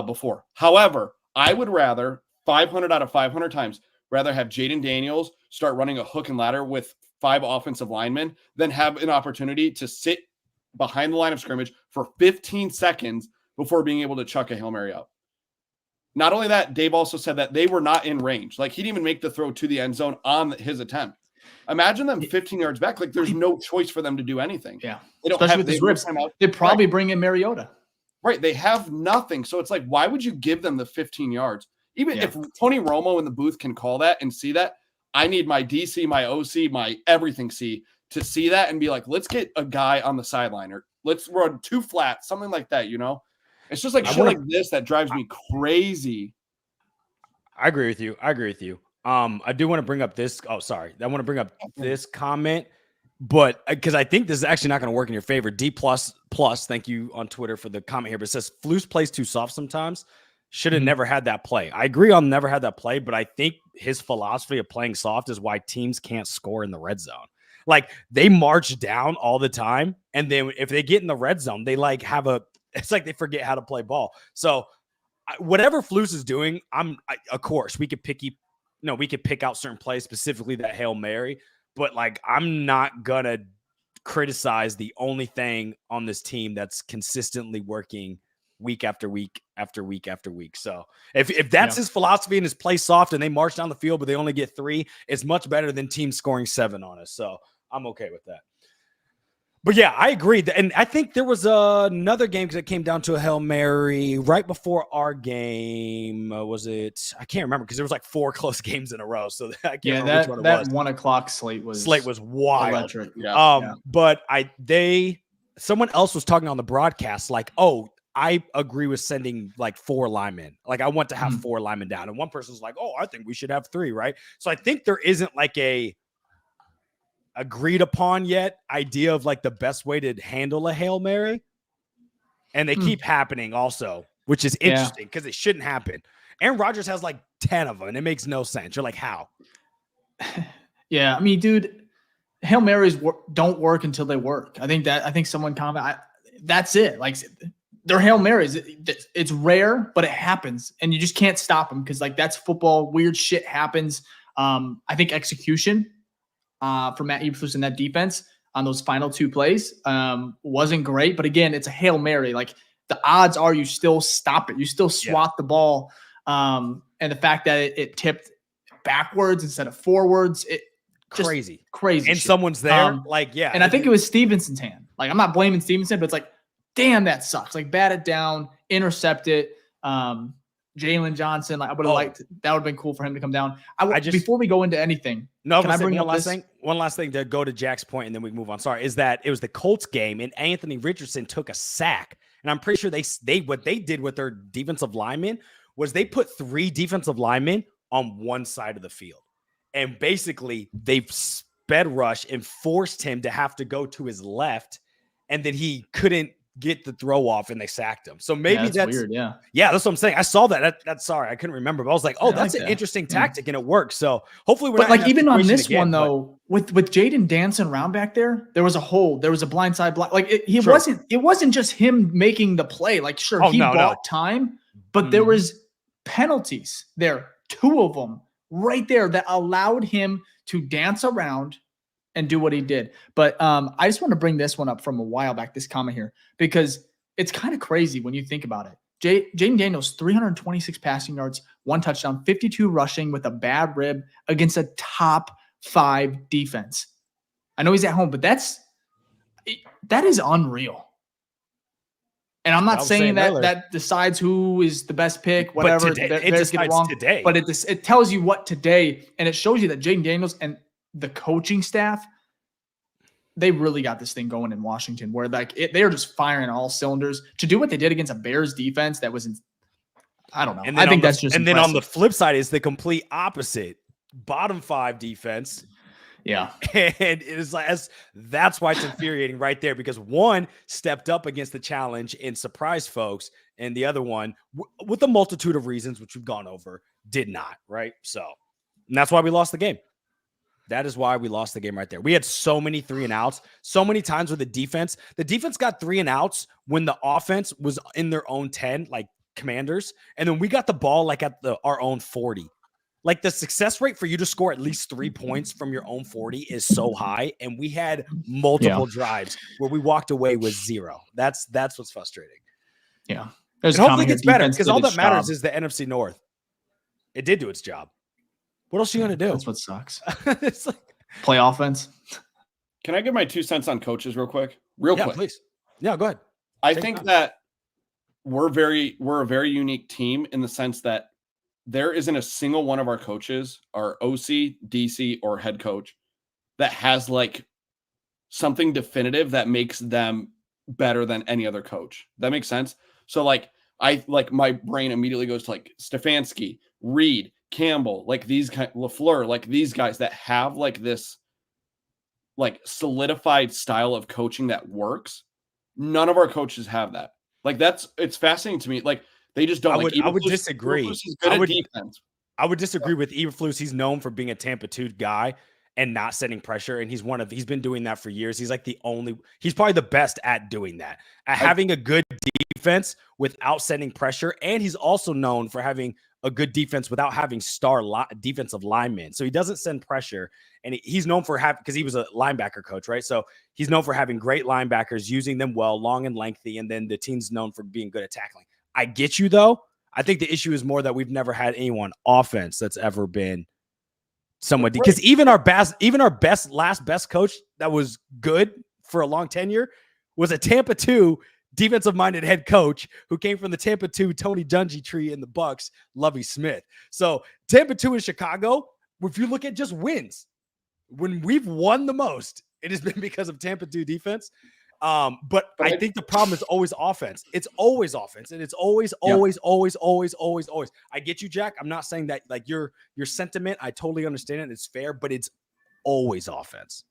before. However, I would rather 500 out of 500 times rather have Jaden Daniels start running a hook and ladder with 5 offensive linemen than have an opportunity to sit behind the line of scrimmage for 15 seconds before being able to chuck a Hail Mary out. Not only that, Dave also said that they were not in range. Like, he didn't even make the throw to the end zone on his attempt. Imagine them 15 yards back. Like, there's no choice for them to do anything. Yeah. They don't Especially with his ribs. They'd probably bring in Mariota. Right. They have nothing. So it's like, why would you give them the 15 yards? Even if Tony Romo in the booth can call that and see that, I need my DC, my OC, my everything C to see that and be like, let's get a guy on the sideline or let's run 2 flats, something like that, you know? It's just like shit like this that drives me crazy. I agree with you. I do want to bring up this. Oh, sorry. I want to bring up this comment, but because I think this is actually not going to work in your favor. D++, thank you on Twitter for the comment here, but it says Flus plays too soft sometimes. Should have never had that play. I agree on never had that play, but I think his philosophy of playing soft is why teams can't score in the red zone. Like, they march down all the time, and then if they get in the red zone, they like have it's like they forget how to play ball. So whatever Flus is doing, of course we could pick out certain plays, specifically that Hail Mary, but like, I'm not gonna criticize the only thing on this team that's consistently working week after week after week after week. So if that's his philosophy and his play soft and they march down the field, but they only get 3, it's much better than teams scoring 7 on us. So I'm okay with that. But yeah, I agree. And I think there was another game because it came down to a Hail Mary right before our game. Was it? I can't remember because there was like 4 close games in a row. So I can't remember which one it was. That 1 o'clock slate was wild. Electric. But someone else was talking on the broadcast like, oh, I agree with sending like 4 linemen. Like, I want to have 4 linemen down. And one person's like, oh, I think we should have 3, right? So I think there isn't like a agreed upon yet idea of like the best way to handle a Hail Mary. And they keep happening also, which is interesting because it shouldn't happen. Aaron Rodgers has like 10 of them and it makes no sense. You're like, how? Yeah. I mean, dude, Hail Marys don't work until they work. I think someone commented, that's it. Like, they're Hail Marys. It's rare, but it happens, and you just can't stop them because, like, that's football. Weird shit happens. I think execution for Matt Eberflus in that defense on those final 2 plays wasn't great. But again, it's a Hail Mary. Like, the odds are you still stop it. You still swat the ball. And the fact that it tipped backwards instead of forwards, crazy. And shit. Someone's there. And I think it was Stevenson's hand. Like, I'm not blaming Stevenson, but it's like, damn, that sucks. Like, bat it down, intercept it. Jalen Johnson, like I would have liked that. Would have been cool for him to come down. Before we go into anything, can I bring one last thing to go to Jack's point, and then we move on. Sorry, is that it was the Colts game, and Anthony Richardson took a sack, and I'm pretty sure what they did with their defensive linemen was they put 3 defensive linemen on one side of the field, and basically they sped rush and forced him to have to go to his left, and then he couldn't get the throw off and they sacked him. So maybe that's weird. Yeah, that's what I'm saying. I saw that. That's sorry, I couldn't remember, but I was like, that's an interesting tactic, and it works. So hopefully we're not like even on this again, one though, with Jaden dancing around back there was a hole. There was a blindside block. Like it wasn't just him making the play. Like he bought time, but there was penalties there, 2 of them right there that allowed him to dance around and do what he did. But I just want to bring this one up from a while back, this comment here, because it's kind of crazy when you think about it. Jaden Daniels, 326 passing yards, 1 touchdown, 52 rushing with a bad rib against a top 5 defense. I know he's at home, but that is unreal. And I'm not saying that decides who is the best pick, whatever. It decides today. But it tells you what today, and it shows you that Jaden Daniels and the coaching staff, they really got this thing going in Washington where they are just firing all cylinders to do what they did against a Bears defense that was I don't know. I think that's just impressive. Then on the flip side is the complete opposite. Bottom 5 defense. Yeah. And it is that's why it's infuriating right there, because one stepped up against the challenge and surprised folks, and the other one, with a multitude of reasons, which we've gone over, did not, right? So, and that's why we lost the game. That is why we lost the game right there. We had so many 3 and outs, so many times with the defense got 3 and outs when the offense was in their own 10, like Commanders. And then we got the ball like at our own 40. Like the success rate for you to score at least 3 points from your own 40 is so high. And we had multiple drives where we walked away with 0. That's what's frustrating. Yeah. And hopefully it gets better, because all that matters is the NFC North. It did do its job. What else are you going to do? That's what sucks. It's like play offense. Can I give my 2 cents on coaches real quick? Real quick. Please. Yeah, go ahead. I think that we're a very unique team in the sense that there isn't a single one of our coaches, our OC, DC, or head coach, that has like something definitive that makes them better than any other coach. That makes sense? So my brain immediately goes to like Stefanski, Reed, Campbell, like these guys, LaFleur, like these guys that have like this like solidified style of coaching that works. None of our coaches have that. Like it's fascinating to me. Like they just don't. I would disagree. I would disagree with Eberflus. He's known for being a Tampa 2 guy and not setting pressure, and he's been doing that for years. He's he's probably the best at doing that, at having a good defense without setting pressure, and he's also known for having a good defense without having star defensive linemen. So he doesn't send pressure, and he's known for because he was a linebacker coach, right? So he's known for having great linebackers, using them well, long and lengthy, and then the team's known for being good at tackling. I get you, though. I think the issue is more that we've never had anyone offense that's ever been somewhat, because even our last best coach that was good for a long tenure was a Tampa 2 defensive-minded head coach who came from the Tampa 2 Tony Dungy tree in the Bucks, Lovie Smith. So Tampa 2 in Chicago, if you look at just wins, when we've won the most, it has been because of Tampa 2 defense. But I think the problem is always offense. It's always offense, and it's always. I get you, Jack. I'm not saying that like your sentiment. I totally understand it. It's fair, but it's always offense.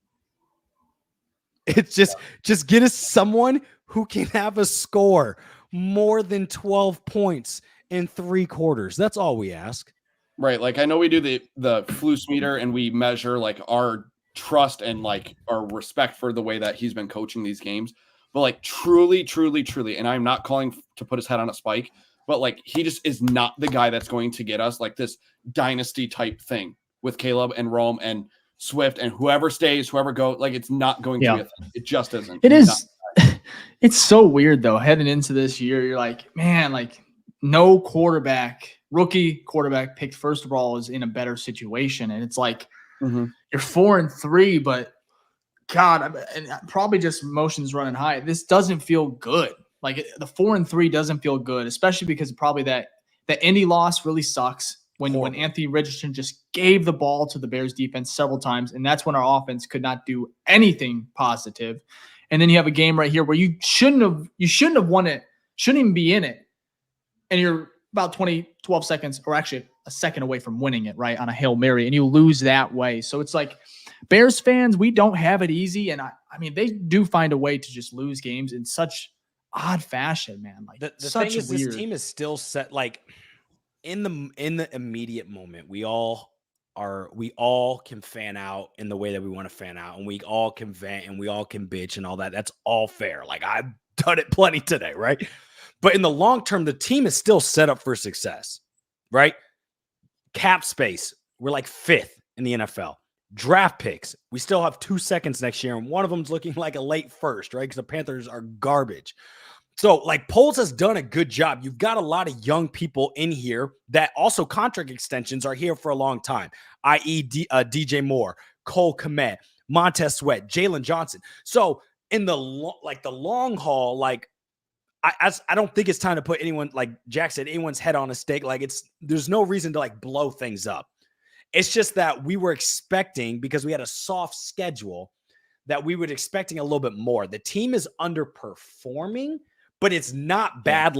It's just get us someone who can have a score more than 12 points in 3 quarters. That's all we ask. Right. Like I know we do the Flus meter and we measure like our trust and like our respect for the way that he's been coaching these games. But like truly, and I'm not calling to put his head on a spike, but like he just is not the guy that's going to get us like this dynasty type thing with Caleb and Rome and Swift and whoever stays, whoever goes. Like it's not going to be a thing. It just isn't. It is. It's so weird though. Heading into this year, you're like, man, like no rookie quarterback picked first of all is in a better situation. And it's like, you're 4-3, but God, and probably just emotions running high. This doesn't feel good. Like the 4-3 doesn't feel good, especially because probably that Indy loss really sucks when Anthony Richardson just gave the ball to the Bears defense several times, and that's when our offense could not do anything positive. And then you have a game right here where you shouldn't have won it, shouldn't even be in it, and you're about 12 seconds, or actually a second away from winning it, right, on a Hail Mary, and you lose that way. So it's like, Bears fans, we don't have it easy, and I mean, they do find a way to just lose games in such odd fashion, man. Like the such thing is, weird. this team is still set. Like in the immediate moment, we all can fan out in the way that we want to fan out, and we all can vent and we all can bitch and all that. That's all fair. Like I've done it plenty today, right? But in the long term, the team is still set up for success, right? Cap space, we're like 5th in the NFL. Draft picks, we still have 2 seconds next year, and one of them's looking like a late first, right? Because the Panthers are garbage. So, like, Poles has done a good job. You've got a lot of young people in here that also contract extensions are here for a long time, i.e. DJ Moore, Cole Kmet, Montez Sweat, Jalen Johnson. So, in the long haul, like, I don't think it's time to put anyone, like Jack said, anyone's head on a stake. Like, there's no reason to, like, blow things up. It's just that we were expecting, because we had a soft schedule, that we were expecting a little bit more. The team is underperforming, but it's not bad.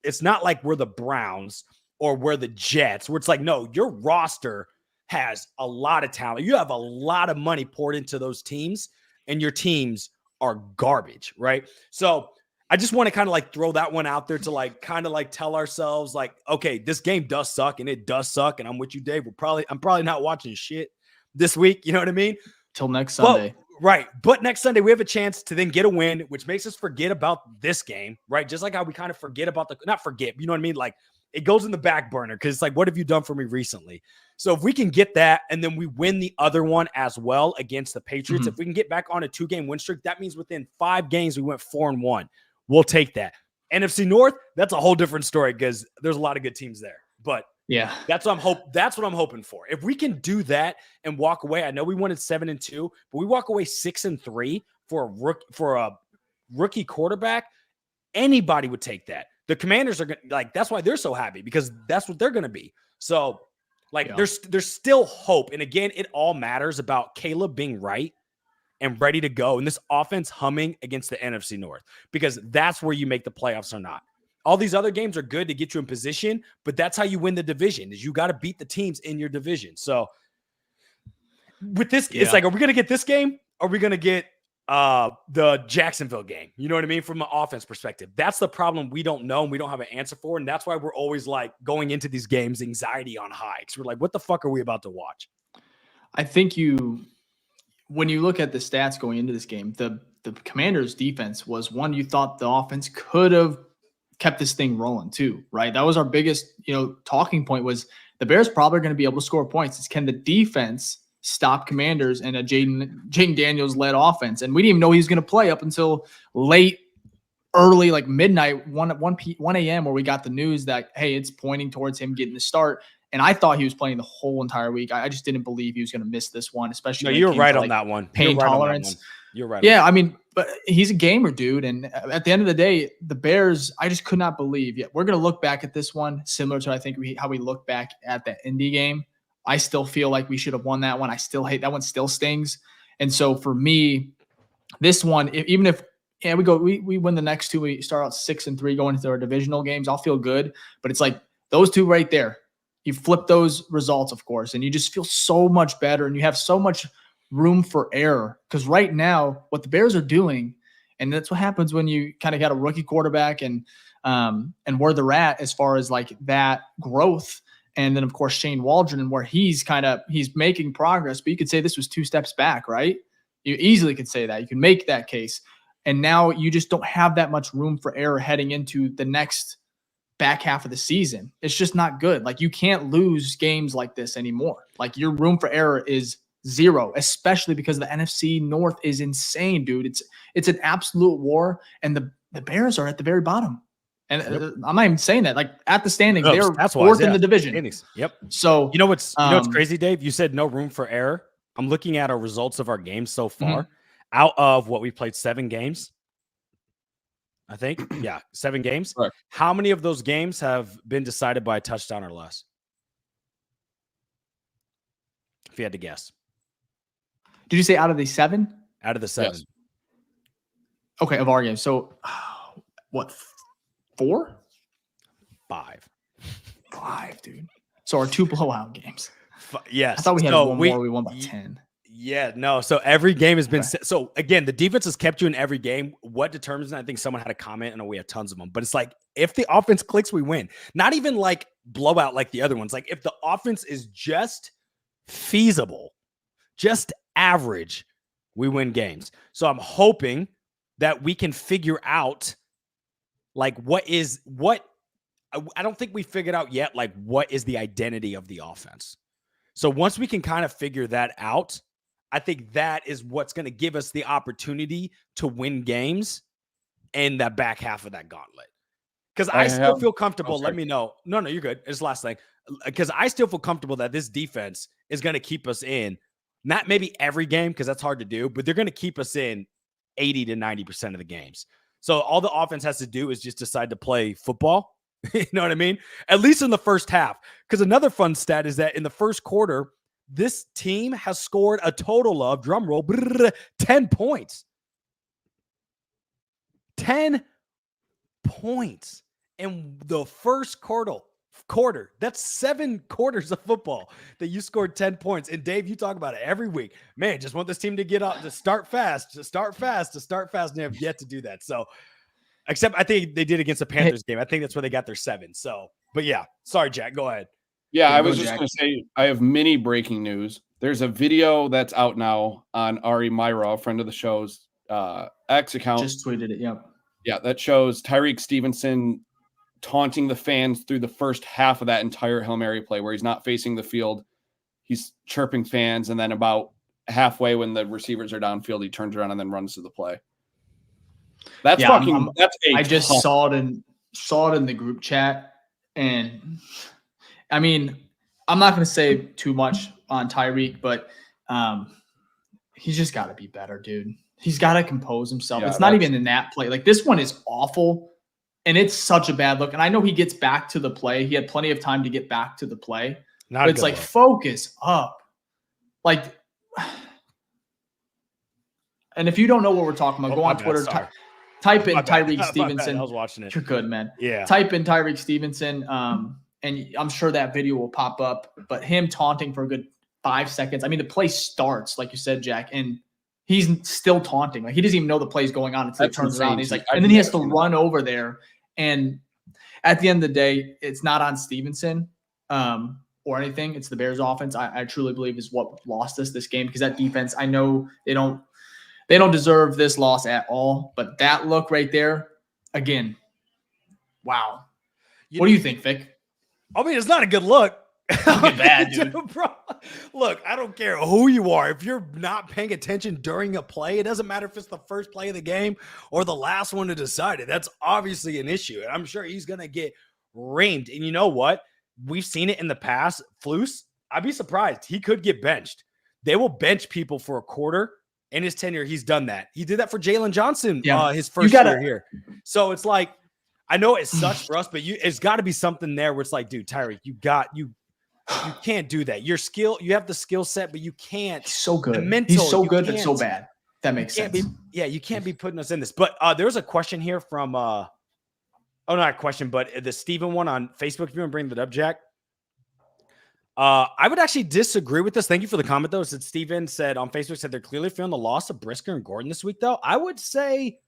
It's not like we're the Browns or we're the Jets, where it's like, no, your roster has a lot of talent. You have a lot of money poured into those teams, and your teams are garbage, right? So I just want to kind of like throw that one out there to like kind of like tell ourselves like, okay, this game does suck, and it does suck. And I'm with you, Dave. I'm probably not watching shit this week. You know what I mean? Till next Sunday. Right. But next Sunday, we have a chance to then get a win, which makes us forget about this game, right? Just like how we kind of forget about not forget, you know what I mean? Like it goes in the back burner because it's like, what have you done for me recently? So if we can get that, and then we win the other one as well against the Patriots, if we can get back on a 2-game win streak, that means within 5 games, we went 4-1. We'll take that. NFC North, that's a whole different story because there's a lot of good teams there. But yeah, that's what I'm hoping for. If we can do that and walk away, I know we wanted 7-2, but we walk away 6-3 for a rookie quarterback. Anybody would take that. The Commanders are like, that's why they're so happy, because that's what they're going to be. So like, there's still hope. And again, it all matters about Caleb being right and ready to go, and this offense humming against the NFC North, because that's where you make the playoffs or not. All these other games are good to get you in position, but that's how you win the division, is you got to beat the teams in your division. So with this, it's like, are we going to get this game? Or are we going to get the Jacksonville game? You know what I mean? From an offense perspective, that's the problem we don't know, and we don't have an answer for. And that's why we're always like going into these games, anxiety on high. Because we're like, what the fuck are we about to watch? I think when you look at the stats going into this game, the Commanders' defense was one you thought the offense could have kept this thing rolling too, right? That was our biggest, talking point, was the Bears probably going to be able to score points. It's, can the defense stop Commanders and a Jaden Daniels led offense? And we didn't even know he was going to play up until early, like midnight, 1 a.m., where we got the news that, hey, it's pointing towards him getting the start. And I thought he was playing the whole entire week. I just didn't believe he was going to miss this one, especially. No, you're right on that one. Pain tolerance. You're right. Yeah, I mean, but he's a gamer, dude. And at the end of the day, the Bears, I just could not believe. Yeah, we're going to look back at this one similar to, I think, how we look back at the Indy game. I still feel like we should have won that one. I still hate that one. Still stings. And so for me, this one, even if we win the next 2, we start out 6-3 going into our divisional games, I'll feel good. But it's like those 2 right there. You flip those results, of course, and you just feel so much better, and you have so much room for error. Because right now, what the Bears are doing, and that's what happens when you kind of got a rookie quarterback and where they're at as far as like that growth. And then, of course, Shane Waldron, and where he's making progress, but you could say this was 2 steps back, right? You easily could say that. You can make that case. And now you just don't have that much room for error heading into the next back half of the season. It's just not good. Like, you can't lose games like this anymore. Like, your room for error is 0, especially because the NFC North is insane, dude. It's an absolute war, and the Bears are at the very bottom. And I'm not even saying that. Like, at the standings, they're 4th in the division. Standings. Yep. So you know what's crazy, Dave? You said no room for error. I'm looking at our results of our games so far. Out of what we played 7 games, I think. Yeah, 7 games. Correct. How many of those games have been decided by a touchdown or less? If you had to guess. Did you say out of the 7? Out of the 7. Yes. Okay, of our games. So, what, 4? 5. 5, dude. So our 2 blowout games. Yes. I thought we had one more. We won by 10. Yeah, no. So every game has been set. So again, the defense has kept you in every game. What determines it? I think someone had a comment. I know we have tons of them, but it's like if the offense clicks, we win. Not even like blowout like the other ones. Like if the offense is just feasible, just average, we win games. So I'm hoping that we can figure out like what I don't think we figured out yet, like what is the identity of the offense. So once we can kind of figure that out, I think that is what's going to give us the opportunity to win games in the back half of that gauntlet. Because I still feel comfortable. Let me know. No, you're good. It's the last thing. Because I still feel comfortable that this defense is going to keep us in, not maybe every game, because that's hard to do, but they're going to keep us in 80 to 90% of the games. So all the offense has to do is just decide to play football. You know what I mean? At least in the first half. Because another fun stat is that in the first quarter, this team has scored a total of, drum roll, 10 points. 10 points in the first quarter. That's 7 quarters of football that you scored 10 points. And Dave, you talk about it every week. Man, just want this team to get up, to start fast, and they have yet to do that. So, except I think they did against the Panthers game. I think that's where they got their 7. So, but yeah, sorry, Jack, go ahead. Yeah, I was just going to say, I have mini breaking news. There's a video that's out now on Ari Myra, a friend of the show's X account. Just tweeted it, yep. Yeah, that shows Tyreek Stevenson taunting the fans through the first half of that entire Hail Mary play where he's not facing the field. He's chirping fans, and then about halfway when the receivers are downfield, he turns around and then runs to the play. That's I just saw it in the group chat, and I mean, I'm not going to say too much on Tyreek, but he's just got to be better, dude. He's got to compose himself. It's not even in that play. Like, this one is awful, and it's such a bad look. And I know he gets back to the play. He had plenty of time to get back to the play. But it's like, focus up. Like, and if you don't know what we're talking about, go on Twitter, type in Tyreek Stevenson. I was watching it. You're good, man. Yeah. Type in Tyreek Stevenson. And I'm sure that video will pop up, but him taunting for a good 5 seconds. I mean, the play starts, like you said, Jack, and he's still taunting. Like, he doesn't even know the play's going on until he turns around. He's like, and then he has to run over there. And at the end of the day, it's not on Stevenson or anything. It's the Bears offense. I truly believe is what lost us this game, because that defense, I know they don't deserve this loss at all. But that look right there, again, wow. What do you think, Vic? I mean, it's not a good look. Bad, dude. Bro, look, I don't care who you are. If you're not paying attention during a play, it doesn't matter if it's the first play of the game or the last one to decide it. That's obviously an issue. And I'm sure he's going to get reamed. And you know what? We've seen it in the past. Flus, I'd be surprised. He could get benched. They will bench people for a quarter. In his tenure, he's done that. He did that for Jalen Johnson his first year here. So it's like, I know it sucks for us, but it's got to be something there where it's like, dude, Tyreek, you can't do that. Your skill, you have the skill set, but you can't. He's so good. He's so good, but so bad. That makes sense. You can't be putting us in this. But there's a question here from not a question, but the Steven one on Facebook. If you want to bring that up, Jack. I would actually disagree with this. Thank you for the comment, though. Said Steven said on Facebook, said they're clearly feeling the loss of Brisker and Gordon this week, though. I would say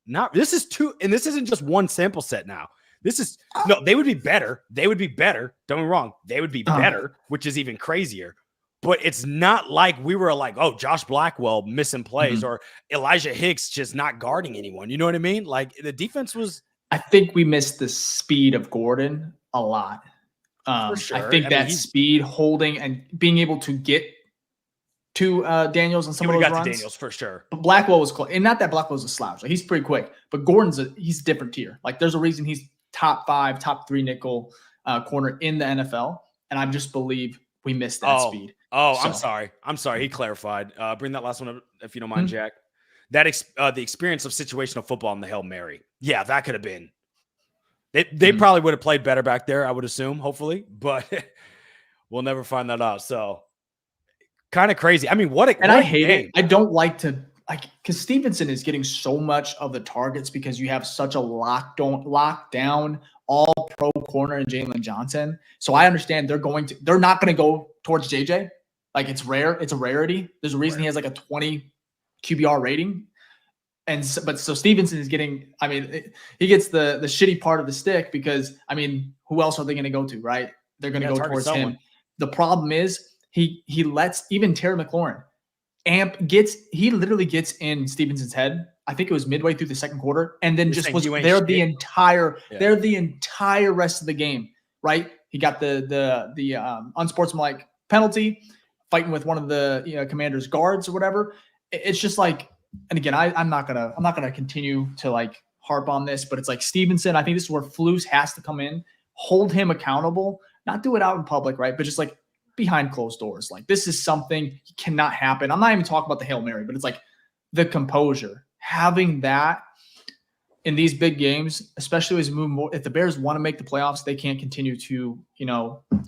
not. This is two, and this isn't just one sample set now. This is they would be better. They would be better. Don't get me wrong. They would be better, which is even crazier. But it's not like we were like, oh, Josh Blackwell missing plays or Elijah Hicks just not guarding anyone. You know what I mean? Like, the defense was. I think we missed the speed of Gordon a lot. For sure. I think that speed, holding, and being able to get to Daniels and some of those runs. To Daniels for sure. But Blackwell was close. And not that Blackwell's a slouch. Like, he's pretty quick. But Gordon's he's a different tier. Like, there's a reason he's top 5, top 3 nickel corner in the NFL. And I just believe we missed that speed. I'm sorry. He clarified. Bring that last one up if you don't mind, Jack. the experience of situational football in the Hail Mary. Yeah, that could have been. They probably would have played better back there, I would assume, hopefully, but we'll never find that out. So kind of crazy. I mean, I hate it. I don't like to because Stevenson is getting so much of the targets because you have such a lockdown all pro corner in Jalen Johnson. So I understand they're not going to go towards JJ. Like it's rare. It's a rarity. There's a reason he has like a 20 QBR rating. So Stevenson is getting, I mean, he gets the shitty part of the stick because, I mean, who else are they going to go to, right? They're going to go towards him. The problem is he lets even Terry McLaurin he literally gets in Stevenson's head. I think it was midway through the second quarter, and then just was there the entire rest of the game, right? He got the unsportsmanlike penalty, fighting with one of the commander's guards or whatever. It's just like, and again, I'm not gonna continue to like harp on this, but it's like Stevenson. I think this is where Flus has to come in, hold him accountable, not do it out in public, right? But just like behind closed doors. Like this is something cannot happen. I'm not even talking about the Hail Mary, but it's like the composure, having that in these big games, especially as we move more. If the Bears want to make the playoffs, they can't continue to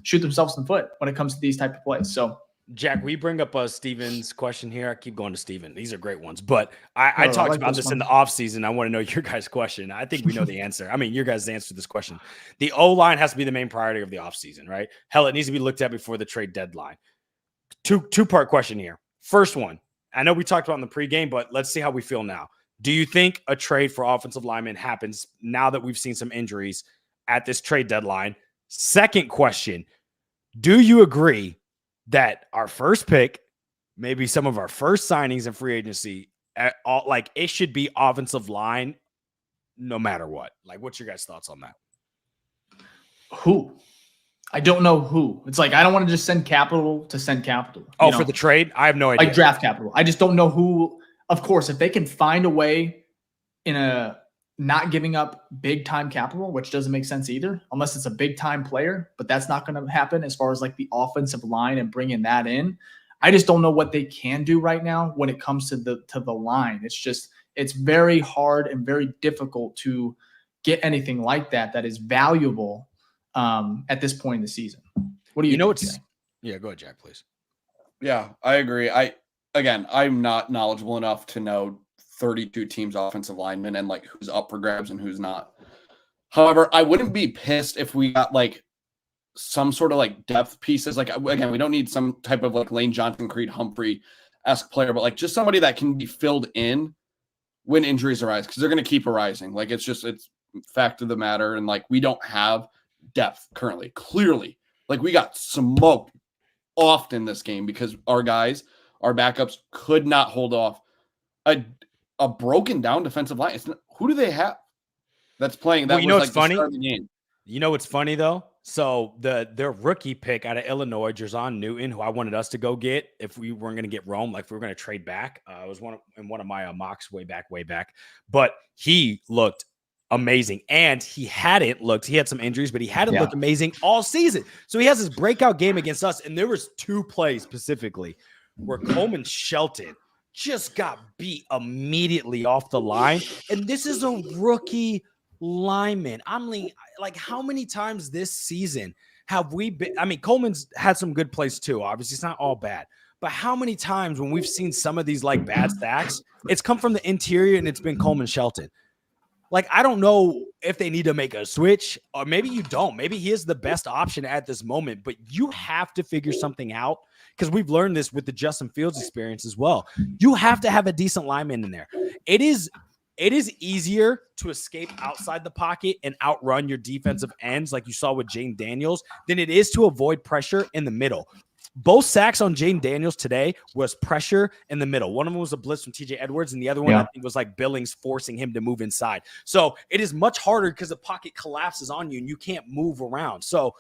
shoot themselves in the foot when it comes to these type of plays. So. Jack, we bring up Steven's question here. I keep going to Steven. These are great ones. But I talked about this in the offseason. I want to know your guys' question. I think we know the answer. I mean, your guys' answer to this question. The O-line has to be the main priority of the offseason, right? Hell, it needs to be looked at before the trade deadline. Two-part question here. First one, I know we talked about in the pregame, but let's see how we feel now. Do you think a trade for offensive linemen happens now that we've seen some injuries at this trade deadline? Second question, do you agree that our first pick, maybe some of our first signings in free agency, it should be offensive line no matter what? Like, what's your guys' thoughts on that? Who? I don't know who. It's like I don't want to just send capital to send capital. For the trade? I have no idea. Like draft capital. I just don't know who. Of course, if they can find a way in a not giving up big time capital, which doesn't make sense either, unless it's a big time player, but that's not going to happen as far as like the offensive line and bringing that in. I just don't know what they can do right now when it comes to the line. It's very hard and very difficult to get anything like that is valuable at this point in the season. What do you know? Yeah, go ahead, Jack, please. Yeah, I agree. I'm not knowledgeable enough to know 32 teams offensive linemen and like who's up for grabs and who's not. However, I wouldn't be pissed if we got like some sort of like depth pieces. Like again, we don't need some type of like Lane Johnson, Creed Humphrey-esque player, but like just somebody that can be filled in when injuries arise, because they're going to keep arising. Like it's fact of the matter. And like we don't have depth currently. Clearly, like we got smoked often this game because our backups could not hold off a broken down defensive line. Who do they have that's playing? That it's funny. You know what's funny though? So their rookie pick out of Illinois, Jerson Newton, who I wanted us to go get if we weren't going to get Rome, like if we were going to trade back. It was one of my mocks way back. But he looked amazing, and he had some injuries, but he hadn't looked amazing all season. So he has this breakout game against us, and there was two plays specifically where Coleman Shelton just got beat immediately off the line. And this is a rookie lineman. I'm like, how many times this season have we been? I mean, Coleman's had some good plays too. Obviously, it's not all bad. But how many times when we've seen some of these like bad stacks, it's come from the interior and it's been Coleman Shelton. Like, I don't know if they need to make a switch, or maybe you don't. Maybe he is the best option at this moment, but you have to figure something out, because we've learned this with the Justin Fields experience as well. You have to have a decent lineman in there. It is easier to escape outside the pocket and outrun your defensive ends like you saw with Jane Daniels than it is to avoid pressure in the middle. Both sacks on Jane Daniels today was pressure in the middle. One of them was a blitz from TJ Edwards, and the other one I think was like Billings forcing him to move inside. So it is much harder because the pocket collapses on you and you can't move around. So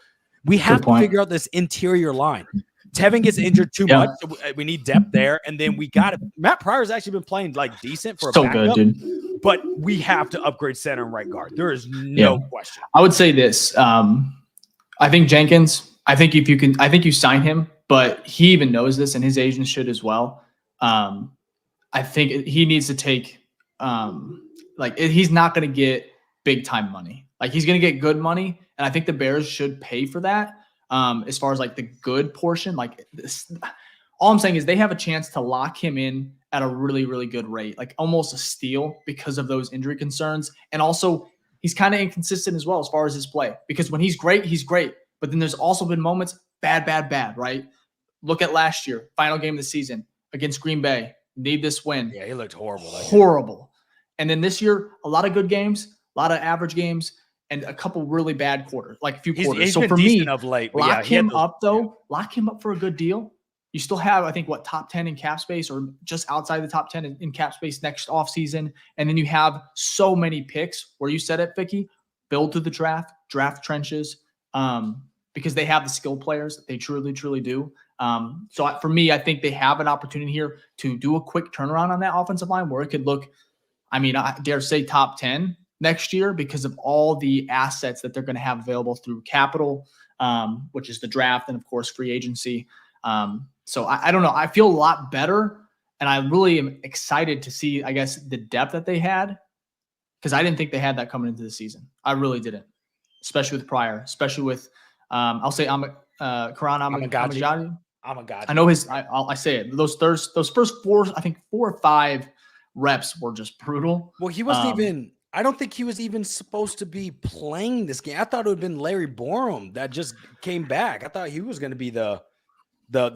we have to figure out this interior line. Tevin gets injured too much. So we need depth there. And then we got it. Matt Pryor's actually been playing like decent for a backup, good, dude. But we have to upgrade center and right guard. There is no question. I would say this. I think Jenkins, I think you sign him, but he even knows this, and his agent should as well. I think he needs to take he's not going to get big time money. Like he's going to get good money, and I think the Bears should pay for that. As far as like the good portion, like this, all I'm saying is they have a chance to lock him in at a really, really good rate, like almost a steal because of those injury concerns. And also he's kind of inconsistent as well as far as his play, because when he's great, he's great. But then there's also been moments bad, right? Look at last year, final game of the season against Green Bay. Need this win. Yeah, he looked horrible. Horrible. And then this year, a lot of good games, a lot of average games, and a couple really bad quarters, like a few quarters. He's so been for decent me, of late, lock him up for a good deal. You still have, I think, top 10 in cap space or just outside the top 10 in cap space next offseason. And then you have so many picks where you said it, Ficky, build to the draft trenches, because they have the skill players. They truly, truly do. So for me, I think they have an opportunity here to do a quick turnaround on that offensive line where it could look, I dare say top 10 next year because of all the assets that they're going to have available through capital, which is the draft and, of course, free agency. So I don't know. I feel a lot better, and I really am excited to see, I guess, the depth that they had, because I didn't think they had that coming into the season. I really didn't, especially with Pryor, especially with, I'll say Karan Amagadi. I know I say it. Those first 4 or 5 reps were just brutal. Well, he wasn't even. I don't think he was even supposed to be playing this game. I thought it would have been Larry Borom that just came back. I thought he was going to be the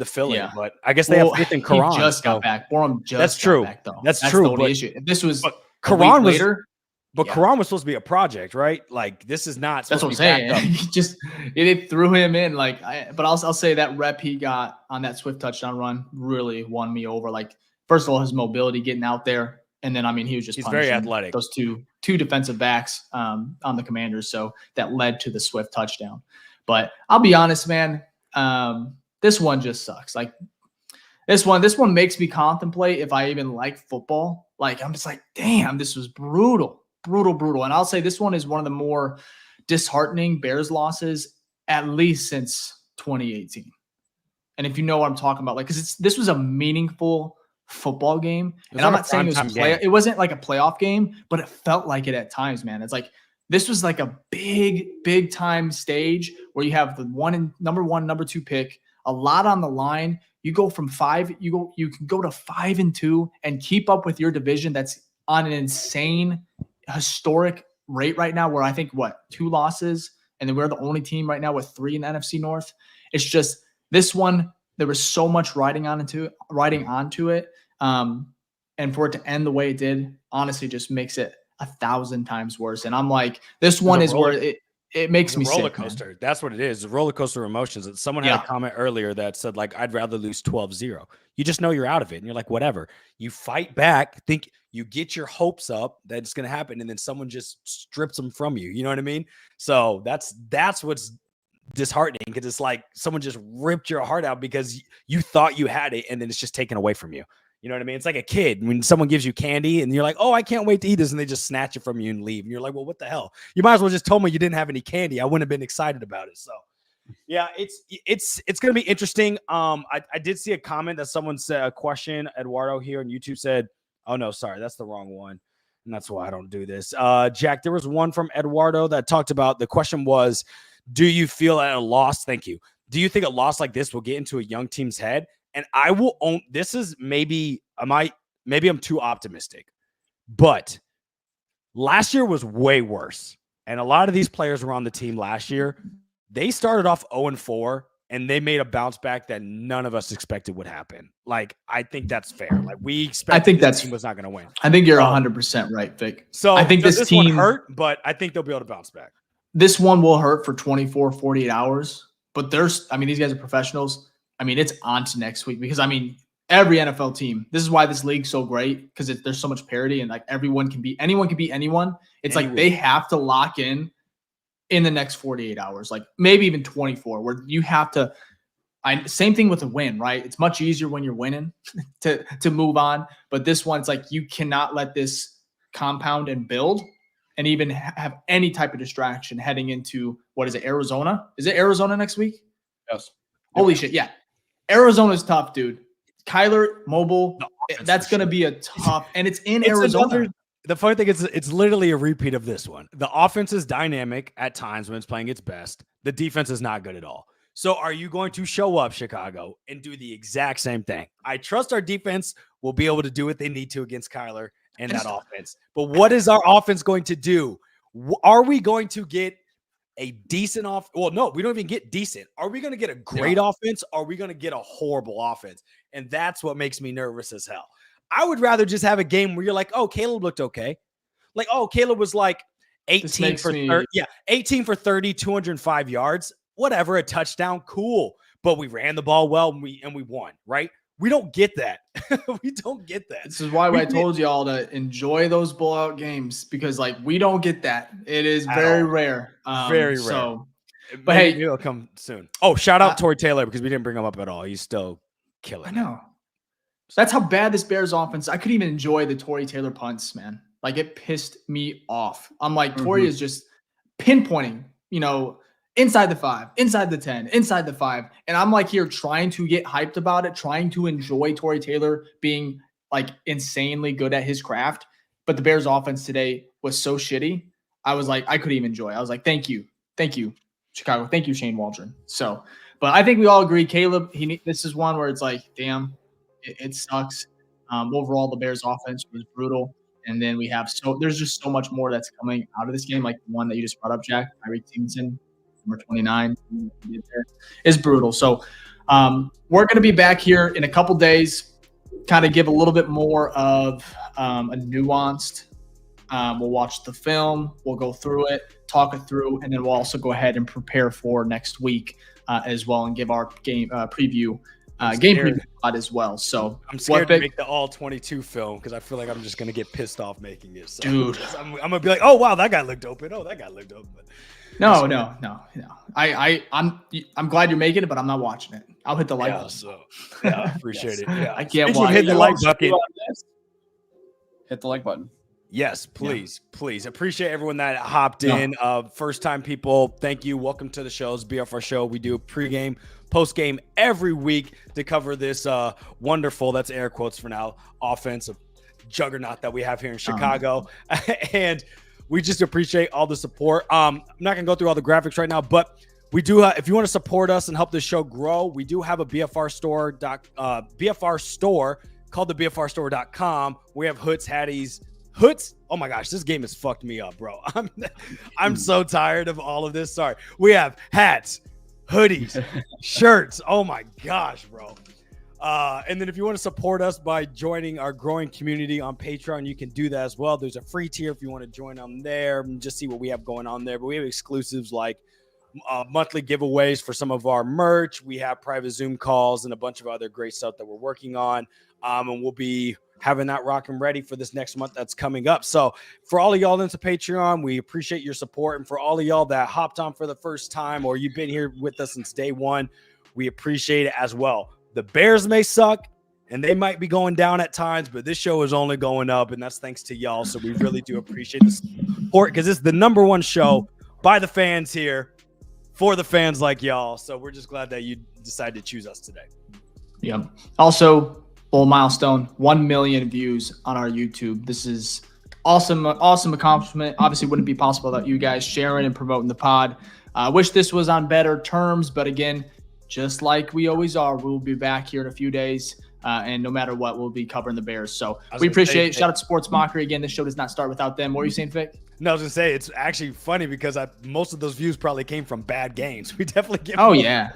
fill-in, but I guess they have faith in Karan. He just got back. Borom just got back, though. That's true. The only issue. If this was Karan later. But Karan was supposed to be a project, right? Like this is not. That's what I'm saying. They threw him in, but I'll say that rep he got on that Swift touchdown run really won me over. Like, first of all, his mobility getting out there, and then he was he's very athletic. Those two defensive backs on the Commanders, so that led to the Swift touchdown. But I'll be honest, man, this one just sucks. Like this one makes me contemplate if I even like football. Like I'm just like, damn, this was brutal. And I'll say this one is one of the more disheartening Bears losses, at least since 2018. And if you know what I'm talking about, like, because this was a meaningful football game, and I'm not saying it wasn't like a playoff game, but it felt like it at times, man. It's like this was like a big time stage where you have the number 1, number 2 pick, a lot on the line. You go from 5, you can go to 5-2 and keep up with your division. That's on an insane historic rate right now, where I think 2 losses, and then we're the only team right now with 3 in the NFC North. It's just this one, there was so much riding onto it, and for it to end the way it did, honestly, just makes it 1,000 times worse. And I'm like, this one is where it makes me sick. Roller coaster. Man. That's what it is. A roller coaster of emotions. Someone had a comment earlier that said, like, I'd rather lose 12-0. You just know you're out of it. And you're like, whatever. You fight back, think you get your hopes up that it's going to happen. And then someone just strips them from you. You know what I mean? So that's what's disheartening, because it's like someone just ripped your heart out because you thought you had it, and then it's just taken away from you. You know what I mean? It's like a kid when someone gives you candy and you're like, oh, I can't wait to eat this. And they just snatch it from you and leave. And you're like, well, what the hell? You might as well just told me you didn't have any candy. I wouldn't have been excited about it. So yeah, it's going to be interesting. I did see a comment that someone said, a question, Eduardo here on YouTube said, oh no, sorry, that's the wrong one. And that's why I don't do this. Jack, there was one from Eduardo that talked about, the question was, do you feel at a loss? Thank you. Do you think a loss like this will get into a young team's head? And I will own, this is maybe I'm too optimistic, but last year was way worse. And a lot of these players were on the team last year. They started off 0-4 and they made a bounce back that none of us expected would happen. Like, I think that's fair. Like, we expected this team was not going to win. I think you're 100% right, Vic. So I think this team one hurt, but I think they'll be able to bounce back. This one will hurt for 24, 48 hours, but these guys are professionals. It's on to next week, because every NFL team, this is why this league's so great, because there's so much parity, and like anyone can beat anyone. It's like they have to lock in the next 48 hours, like maybe even 24, where you have to. Same thing with a win, right? It's much easier when you're winning to move on, but this one, it's like you cannot let this compound and build, and even have any type of distraction heading into, what is it, Arizona? Is it Arizona next week? Yes. Holy shit, yeah. Arizona's tough, dude. Kyler, mobile. The that's going to be a tough, and it's in Arizona. The funny thing is, it's literally a repeat of this one. The offense is dynamic at times when it's playing its best. The defense is not good at all. So are you going to show up, Chicago, and do the exact same thing? I trust our defense will be able to do what they need to against Kyler and that offense. But what is our offense going to do? Are we going to get a decent off? Well, no, we don't even get decent. Are we going to get a great offense? Or are we going to get a horrible offense? And that's what makes me nervous as hell. I would rather just have a game where you're like, oh, Caleb looked okay. Like, oh, Caleb was like 18 for 30. Yeah, 18 for 30, 205 yards. Whatever, a touchdown, cool. But we ran the ball well and we won, right? We don't get that. We don't get that. This is why I told y'all to enjoy those blowout games, because like we don't get that. It is very rare. Very rare. So, but hey, it'll come soon. Oh, shout out Tory Taylor, because we didn't bring him up at all. He's still killing. I know. So that's how bad this Bears offense. I couldn't even enjoy the Tory Taylor punts, man. Like it pissed me off. I'm like, Tory is just pinpointing, inside the 5, inside the 10, inside the 5. And I'm like here trying to get hyped about it, trying to enjoy Tory Taylor being like insanely good at his craft. But the Bears offense today was so shitty. I was like, I couldn't even enjoy it. I was like, thank you, Chicago. Thank you, Shane Waldron. So, but I think we all agree, Caleb, this is one where it's like, damn, it sucks. Overall, the Bears offense was brutal. And then there's just so much more that's coming out of this game. Like the one that you just brought up, Jack, Tyreek Stevenson, number 29, is brutal. So we're going to be back here in a couple days, kind of give a little bit more of a nuanced. We'll watch the film, we'll go through it, talk it through, and then we'll also go ahead and prepare for next week as well and give our game preview. Game preview as well. So I'm scared to make the all 22 film because I feel like I'm just gonna get pissed off making it. So dude, I'm gonna be like, oh wow, that guy looked open. Oh, that guy looked open. But no. I'm glad you're making it, but I'm not watching it. I'll hit the like button. So yeah, appreciate it. Yeah, I can't watch. Hit the like button. Hit the like button. Yes, please. Appreciate everyone that hopped in. First time people, thank you. Welcome to the show's BFR show. We do pregame, postgame every week to cover this wonderful, that's air quotes for now, offensive juggernaut that we have here in Chicago. And we just appreciate all the support. I'm not going to go through all the graphics right now, but we do, if you want to support us and help this show grow, we do have a BFR store called the BFRstore.com. We have hoods. Oh my gosh, this game has fucked me up, bro. I'm so tired of all of this. Sorry. We have hats, hoodies, shirts. Oh my gosh, bro. And then if you want to support us by joining our growing community on Patreon, you can do that as well. There's a free tier if you want to join on there and just see what we have going on there. But we have exclusives like monthly giveaways for some of our merch. We have private Zoom calls and a bunch of other great stuff that we're working on. And we'll be having that rock and ready for this next month that's coming up. So for all of y'all into Patreon, we appreciate your support. And for all of y'all that hopped on for the first time or you've been here with us since day one, we appreciate it as well. The Bears may suck and they might be going down at times, but this show is only going up, and that's thanks to y'all. So we really do appreciate the support because it's the number one show by the fans here for the fans like y'all. So we're just glad that you decided to choose us today. Yep. Also, full milestone, 1 million views on our YouTube. This is awesome accomplishment. Obviously wouldn't be possible without you guys sharing and promoting the pod. I wish this was on better terms, but again, just like we always are, we'll be back here in a few days. And no matter what, we'll be covering the Bears. So we appreciate it. Shout out to Sports Mockery. Again, this show does not start without them. What were you saying, Fick? No, I was going to say, it's actually funny because most of those views probably came from bad games. We definitely get more. Yeah.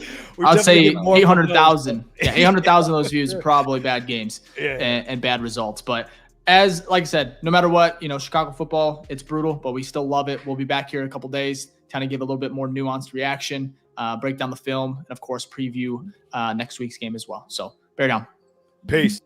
I'd say 800,000. Yeah, 800,000 of those views are probably bad games and bad results. But like I said, no matter what, Chicago football, it's brutal, but we still love it. We'll be back here in a couple days, kind of give a little bit more nuanced reaction, break down the film, and, of course, preview next week's game as well. So bear down. Peace.